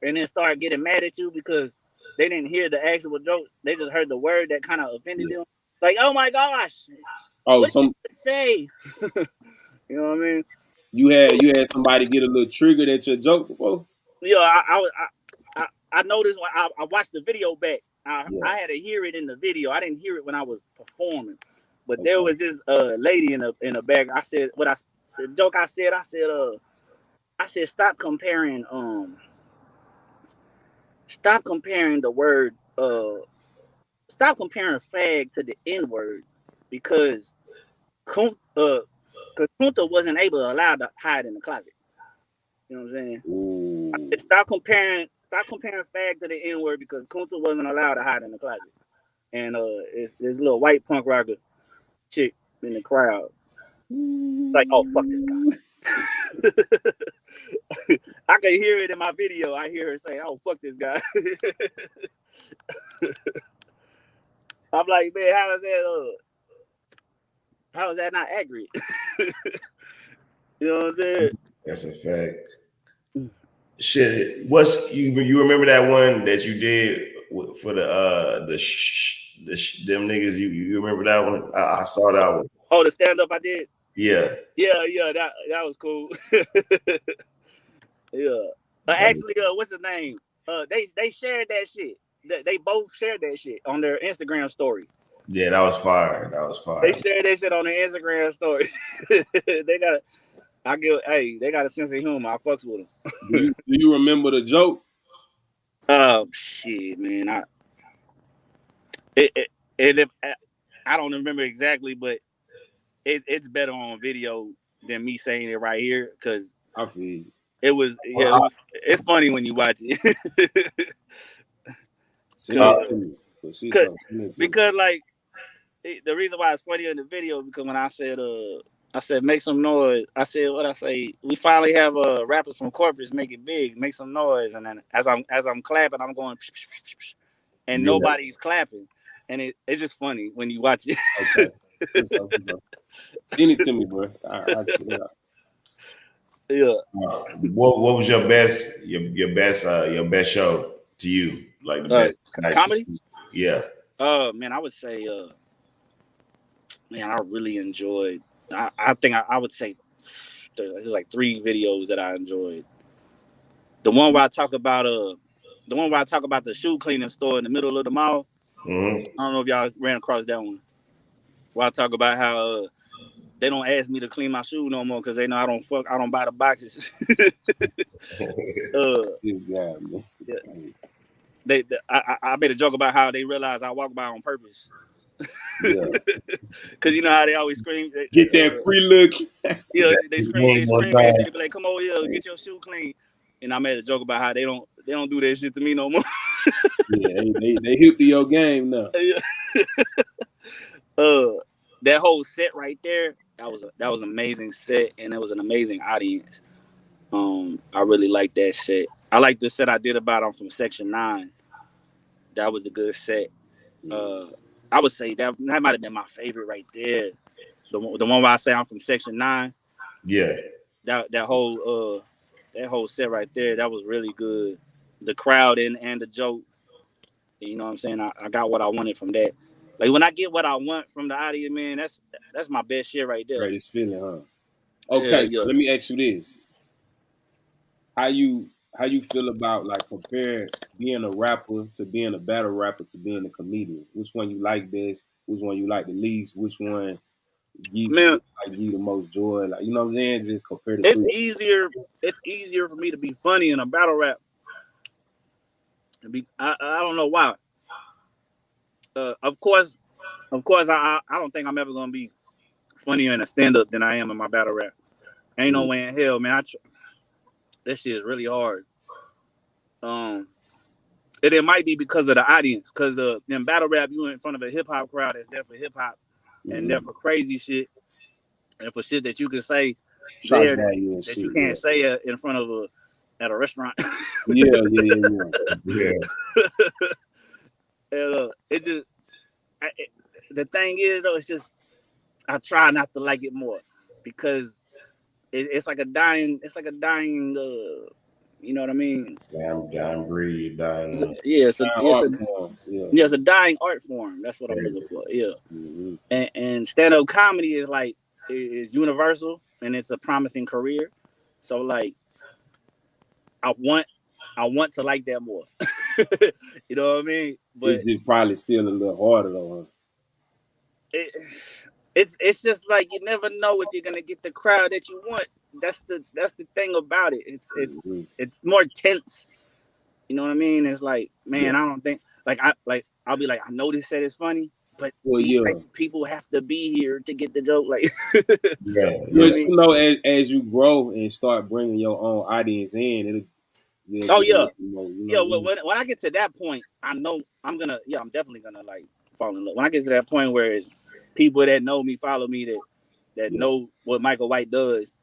then start getting mad at you because they didn't hear the actual joke. They just heard the word that kind of offended them. Like, oh my gosh, what did you say? You know what I mean? You had somebody get a little triggered at your joke before? Yeah, I noticed when I watched the video back. I had to hear it in the video. I didn't hear it when I was performing, But there was this lady in the back. I said the joke I said stop comparing the word stop comparing fag to the N-word because Kunta wasn't allowed to hide in the closet. You know what I'm saying? Ooh. Stop comparing fag to the N-word because Kunta wasn't allowed to hide in the closet. And it's this little white punk rocker chick in the crowd. It's like, oh, fuck this guy. I can hear it in my video. I hear her say, oh, fuck this guy. I'm like, man, how is that not accurate? You know what I'm saying? That's a fact. Shit, what's you remember that one that you did for them niggas? You remember that one? I saw that one. Oh, the stand up I did. Yeah. That was cool. Yeah. Actually, what's his name? They shared that shit. They both shared that shit on their Instagram story. Yeah, that was fire. They shared that shit on their Instagram story. They got a sense of humor. I fucks with them. Do you remember the joke? Oh shit, man! I don't remember exactly, but it's better on video than me saying it right here because I feel you. It's funny when you watch it. Because like the reason why it's funny in the video because when I said make some noise. I said what I say. We finally have rappers from Corpus make it big, make some noise, and then as I'm clapping, I'm going, psh, psh, psh, psh, and nobody's clapping, and it's just funny when you watch it. Okay. Send it to me, bro. I check it out. Yeah. What was your best show to you? Like the best comedy? Yeah. Man, I would say man, I really enjoyed. I think I would say there's like 3 videos that I enjoyed. The one where I talk about the shoe cleaning store in the middle of the mall. Mm-hmm. I don't know if y'all ran across that one. Where I talk about how they don't ask me to clean my shoe no more because they know I don't buy the boxes. I made a joke about how they realize I walk by on purpose. Yeah. Cause you know how they always scream. Get that free look. Yeah, they scream at you. They be like, "Come on, yeah, get your shoe clean." And I made a joke about how they don't do that shit to me no more. Yeah, they hip to your game now. That whole set right there, that was an amazing set, and it was an amazing audience. I really liked that set. I like the set I did about I'm from Section 9. That was a good set. I would say that might have been my favorite right there. The one where I say I'm from Section 9. Yeah. That whole set right there, that was really good. The crowd and the joke. You know what I'm saying? I got what I wanted from that. Like when I get what I want from the audience, man, that's my best shit right there. Greatest feeling, huh? Okay, so let me ask you this. How you feel about like compare being a rapper to being a battle rapper to being a comedian? Which one you like best? Which one you like the least? Which one give you the most joy? Like, you know what I'm saying? Just compare the two. It's easier for me to be funny in a battle rap. I don't know why. Of course, I don't think I'm ever gonna be funnier in a stand up than I am in my battle rap. Ain't no way in hell, man. That shit is really hard. It might be because of the audience, because in battle rap you in front of a hip hop crowd that's there for hip hop and there for crazy shit and for shit that you can say there that you can't say in front of at a restaurant. Yeah. And it just the thing is though, it's just I try not to like it more because it's like a dying. You know what I mean? Dying breed, dying. It's a dying art form. That's what I'm looking for. Yeah. Mm-hmm. And stand-up comedy is universal and it's a promising career. So like, I want to like that more. You know what I mean? But it's just probably still a little harder though. Huh? it's just like you never know if you're gonna get the crowd that you want. That's the thing about it. It's more tense. You know what I mean? It's like, man, Yeah. I don't think I'll be like, I know this set is funny, but Well, these yeah. people have to be here to get the joke. Like, Yeah, you know what But I you mean? know, as you grow and start bringing your own audience in, it'll Oh get a yeah, little more. You know yeah. what I mean? When I get to that point, I know I'm definitely gonna like fall in love. When I get to that point where it's people that know me, follow me, that Yeah. know what Michael White does,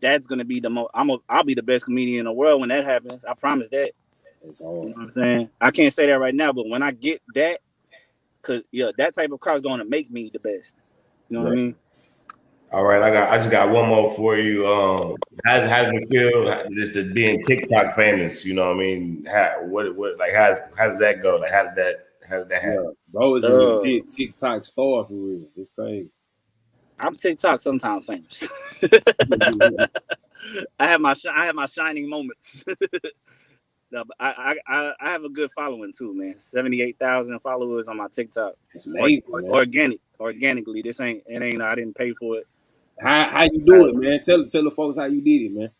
that's gonna be the most. I'll be the best comedian in the world when that happens. I promise that. It's You hard. know what I'm saying? I can't say that right now, but when I get that, cause yeah, that type of crowd's gonna make me the best. You know what I Right. mean? All right, I just got one more for you. How does it feel just to being TikTok famous? You know what I mean? What like how does that go? Like how did that Yeah. happen? Bro is a Uh, legit TikTok star for real. It's crazy. I'm TikTok sometimes famous. I have my shining moments. No, but I have a good following too, man. 78,000 followers on my TikTok. It's amazing, man. Organically. This ain't it ain't I didn't pay for it. How you do it, man? Tell the folks how you did it, man.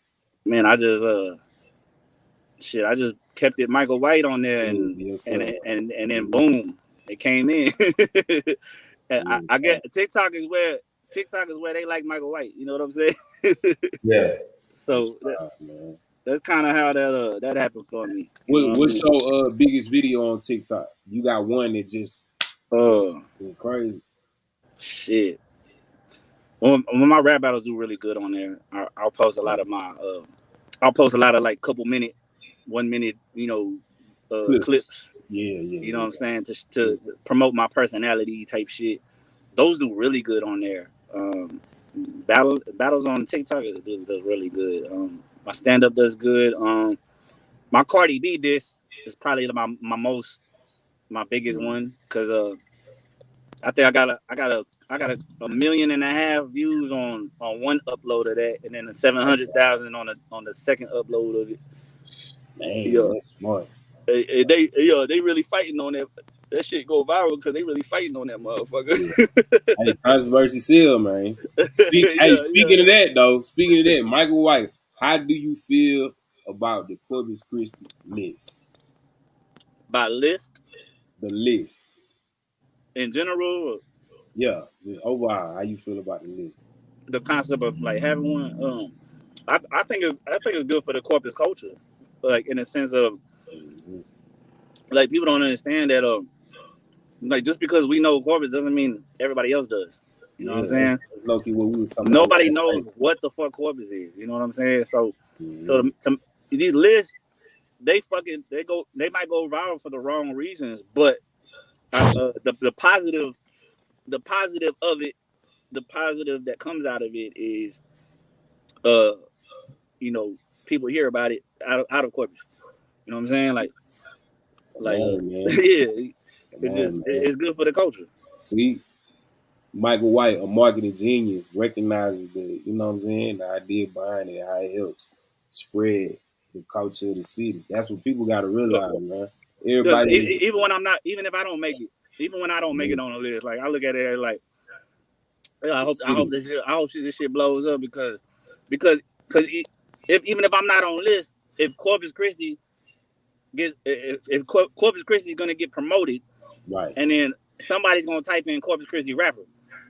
Man, I just I just kept it Michael White on there Yeah, and yes, and sir. and then boom, it came in. And Yeah, I get TikTok is where they like Michael White. You know what I'm saying? Yeah. that's So fine, man. that's kind of how that happened for me. You know what I What's mean? your biggest video on TikTok? You got one that just Uh, went crazy. shit. When my rap battles do really good on there, I'll post a lot of my I'll post a lot of like couple minute, 1 minute, Clips. clips. Yeah, yeah, You know what yeah. I'm saying Yeah. to promote my personality type shit. Those do really good on there. Battles on TikTok does really good. My stand up does good. My Cardi B diss is probably my biggest Mm. one because I think I got a million and a half views on one upload of that, and then 700,000 on the second upload of it. Man, Yeah, that's smart. they really fighting on that. That shit go viral because they really fighting on that motherfucker. Yeah. Hey, controversy seal, man. Yeah, Speaking yeah. of that though, speaking of that, Michael White, how do you feel about the Corpus Christi list? By list The list. in general, Yeah, just overall, how you feel about the list? the concept of like having one, I think it's good for the corpus culture, like in the sense of Mm-hmm. like people don't understand that like just because we know corpus doesn't mean everybody else does. You know what I'm Yeah, that's saying? low key what we were talking about Nobody last knows night. what the fuck corpus is. You know what I'm saying? So Mm-hmm. these lists they might go viral for the wrong reasons, but the positive of it, the positive that comes out of it is uh you know people hear about it out of corpus. You know what I'm saying? Come on, man. Yeah, Come on, man. it's good for the culture. See, Michael White, a marketing genius, recognizes the, you know what I'm saying, the idea behind it, how it helps spread the culture of the city. That's what people got to realize, man. Because Everybody is even if I don't make it, even when I don't make the it on the list, like I look at it like, yeah, I hope city. this shit blows up because if even if I'm not on the list, if Corpus Christi if Corpus Christi is gonna get promoted, Right. and then somebody's gonna type in Corpus Christi rapper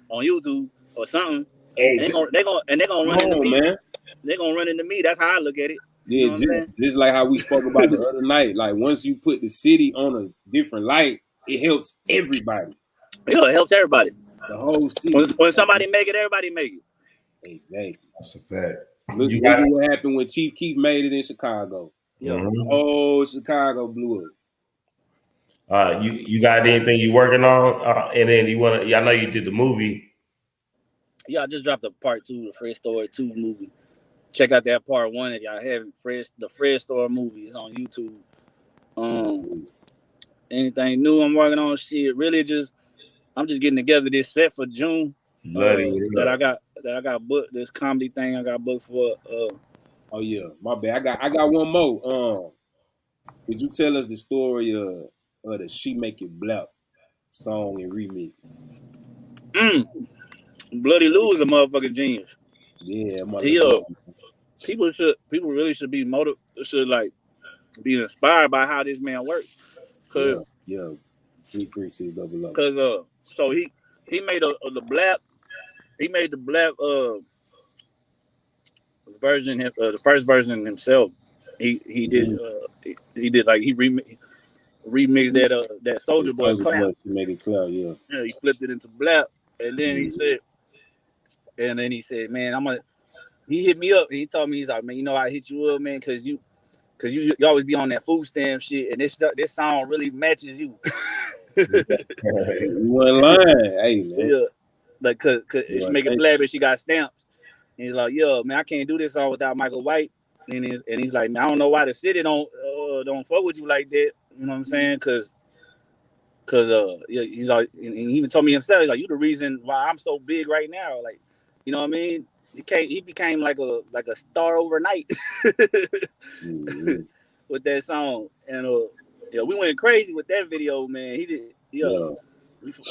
on YouTube or something, and Exactly. they're gonna Come run into on, me. man. They're gonna run into me. That's how I look at it. You Yeah, know what I'm just like how we spoke about the saying? other night. Like once you put the city on a different light, it helps everybody. Yeah, it helps everybody. The whole city. When somebody make it, everybody make it. Exactly. That's a fact. Look You at got what happened when Chief Keef made it in Chicago. Yeah. Oh, Chicago blew it. you got anything you working on? And then you wanna I know you did the movie. Yeah, I just dropped a part 2, the Fred Story 2 movie. Check out that part 1 if y'all haven't. The Fred Story movie is on YouTube. Anything new I'm working on? Shit, really I'm just getting together this set for June. Bloody That I got booked. This comedy thing I got booked for. Oh yeah, my bad. I got one more. Could you tell us the story of the She Make It Blap song and remix? Bloody Lou is a motherfucking genius. Yeah, People really should be should like be inspired by how this man works. yeah. 33600. So he made the black version, the first version himself. He did like he remixed that Soldier Boy clap. To make it clear, yeah. Yeah, he flipped it into black, and then Mm-hmm. he said, man, he hit me up. And he told me, he's like, man, you know, I hit you up, man, because you always be on that food stamp shit, and this song really matches you. You wasn't lying, hey man. Yeah, like cause she make it black, but she got stamps. And he's like, yo, man, I can't do this song without Michael White. And he's like, man, I don't know why the city don't fuck with you like that. You know what I'm saying? Cause he's like, and he even told me himself, he's like, you the reason why I'm so big right now. Like, you know what I mean? He became like a star overnight with that song. And we went crazy with that video, man. He did,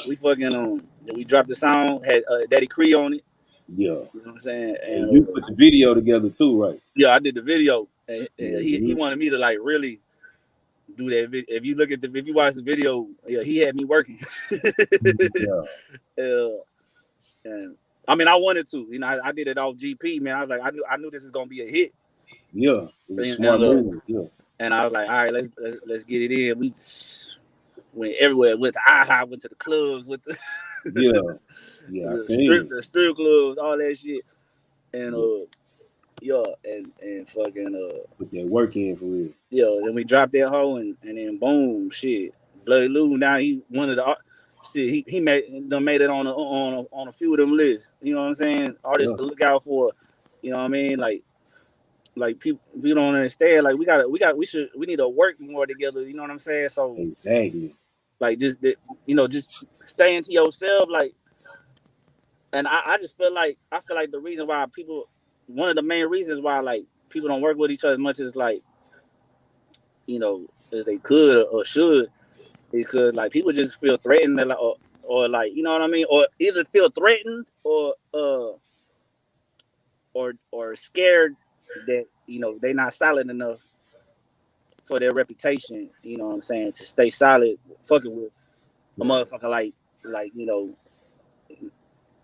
we fucking we dropped the song, had Daddy Cree on it. Yeah. You know what I'm saying? And you put the video together too, right? Yeah, I did the video. And he wanted me to like really do that video. If you look at if you watch the video, yeah, he had me working. And I mean, I wanted to, you know, I did it off GP, man. I was like, I knew this is gonna be a hit. Yeah, it was smart move. Yeah. And I was like, all right, let's get it in. We just went everywhere. Went to IHOP, went to the clubs, went to I seen the strip clubs, all that shit. And and fucking put that work in for real. Yeah, then we dropped that hoe and then boom, shit. Bloody Lou, now he one of the shit. He made it on a few of them lists. You know what I'm saying? Artists to look out for. You know what I mean? Like people don't understand. Like we need to work more together. You know what I'm saying? So exactly. Like just stay into yourself. Like, and I just feel like the reason why one of the main reasons why like people don't work with each other as much as like, you know, as they could or should, is because like people just feel threatened or like, you know what I mean, or either feel threatened or scared that, you know, they're not solid enough for their reputation, you know what I'm saying, to stay solid fucking with a motherfucker like you know,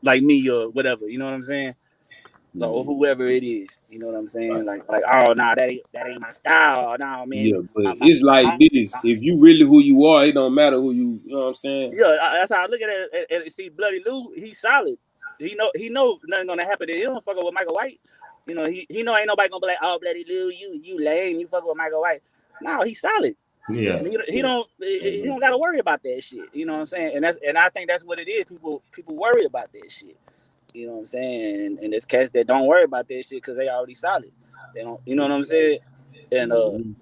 like me or whatever, you know what I'm saying, or whoever it is, you know what I'm saying, like oh nah, that ain't my style, nah man. Yeah, but it's like this. If you really who you are, it don't matter who you know what I'm saying. Yeah, that's how I look at it. And see, Bloody Lou, he's solid. He know nothing gonna happen to him. He don't fuck up with Michael White. You know, he know ain't nobody gonna be like, oh, Bloody Lou, you lame, you fuck with Michael White. No, he's solid. Yeah, he don't gotta worry about that shit. You know what I'm saying? And I think that's what it is. People worry about that shit. You know what I'm saying? And there's cats that don't worry about that shit because they already solid. They don't. You know what I'm saying? And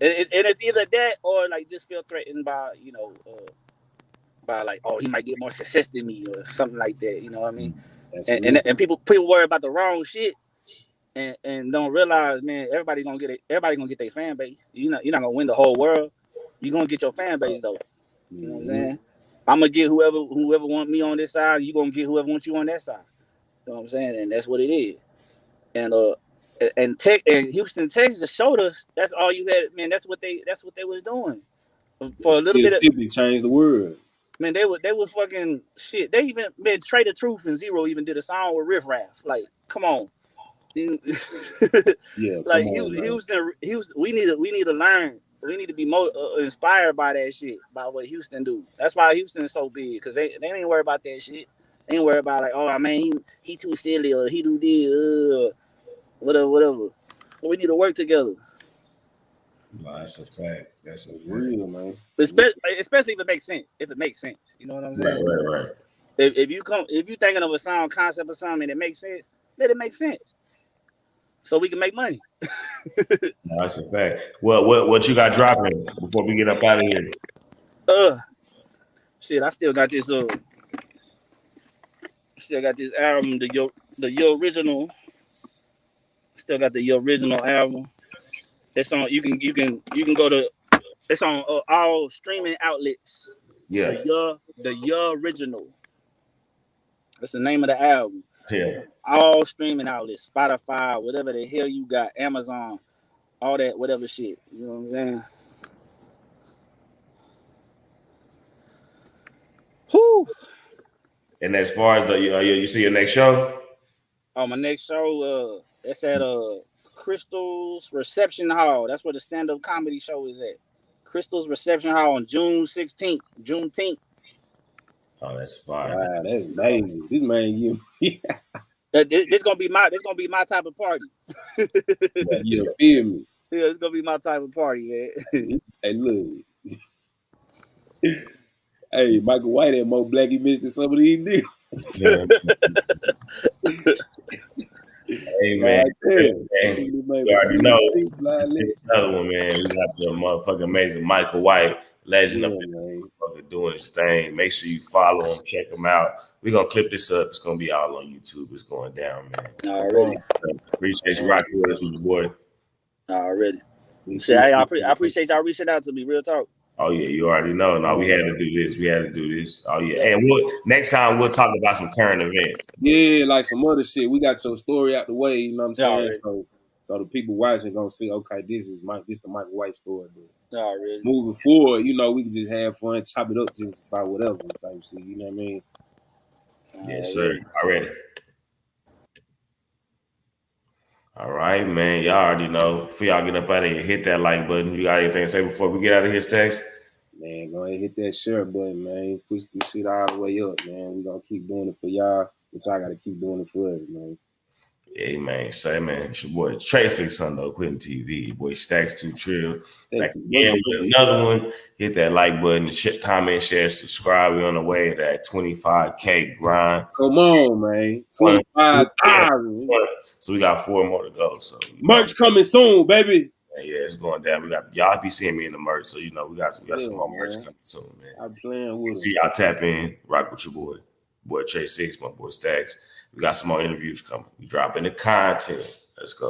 it's either that or like just feel threatened by, you know, by like, oh, he might get more success than me or something like that. You know what I mean? And people worry about the wrong shit and don't realize, man, everybody gonna get their fan base. You're not gonna win the whole world. You're gonna get your fan base though. You know what I'm saying? I'm gonna get whoever want me on this side. You gonna get whoever wants you on that side. You know what I'm saying? And that's what it is. And Houston, Texas showed us that's all you had, man. That's what they was doing for a little bit. It changed the world. Man, they was fucking shit. They even Trey the Truth and Zero even did a song with Riff Raff. Like, come on. Yeah, like Houston, we need to learn. We need to be more inspired by that shit, by what Houston do. That's why Houston is so big, because they ain't worried about that shit. They ain't worried about like, oh man, he too silly or he do this, whatever. So we need to work together. No, that's a fact. That's real, man. Especially if it makes sense. If it makes sense, you know what I'm saying? Right. If you thinking of a song concept or something and it makes sense, let it make sense, so we can make money. No, that's a fact. Well, what you got dropping before we get up out of here? Shit, I still got this. Still got this album, the Yo Original. Still got the Yo Original album. It's on. You can go to. It's on all streaming outlets. Yeah. The Yo Original. That's the name of the album. Yeah. All streaming outlets, Spotify, whatever the hell you got, Amazon, all that, whatever shit. You know what I'm saying? Whew. And as far as you see your next show? Oh, my next show, it's at Crystal's Reception Hall. That's where the stand-up comedy show is at. Crystal's Reception Hall on June 16th, Juneteenth. Oh, that's fire. Wow, that's amazing. This man, This gonna be my type of party. you feel me? Yeah, it's gonna be my type of party, man. Hey, look. Hey, Michael White had more black image than some of these niggas. Yeah. Hey man, you already know. Another one, man. We got the motherfucking amazing Michael White, legend up there, doing his thing. Make sure you follow him, check him out. We're gonna clip this up. It's gonna be all on YouTube. It's going down, man. Already. Appreciate you rocking with us, my boy. Already. See, I appreciate y'all reaching out to me. Real talk. Oh yeah, you already know. No, we had to do this. Oh yeah, and next time we'll talk about some current events. Yeah, like some other shit. We got your story out the way. You know what I'm saying? Already. So the people watching gonna see, okay, this the Michael White story. Already. Moving forward, we can just have fun, chop it up just by whatever type shit. You know what I mean? Yes, sir. Already. All right, man. Y'all already know. Before y'all get up out of here, hit that like button. You got anything to say before we get out of here, Stacks? Man, go ahead and hit that share button, man. Push this shit all the way up, man. We gonna keep doing it for y'all, but y'all gotta keep doing it for us, man. Hey, man. Say, man, it's your boy Tracy Sundo, Quitting TV. Your boy Stacks 2 Trill. Back again with another one. Hit that like button, comment, share, subscribe. We're on the way to that 25K grind. Come on, man. 25,000. So we got 4 more to go. So merch coming soon, baby. Yeah, it's going down. We got y'all be seeing me in the merch, so we got some more merch coming soon, man. I'm playing with it. Y'all tap in, rock with your boy Trey 6, my boy Stacks. We got some more interviews coming. We dropping the content. Let's go.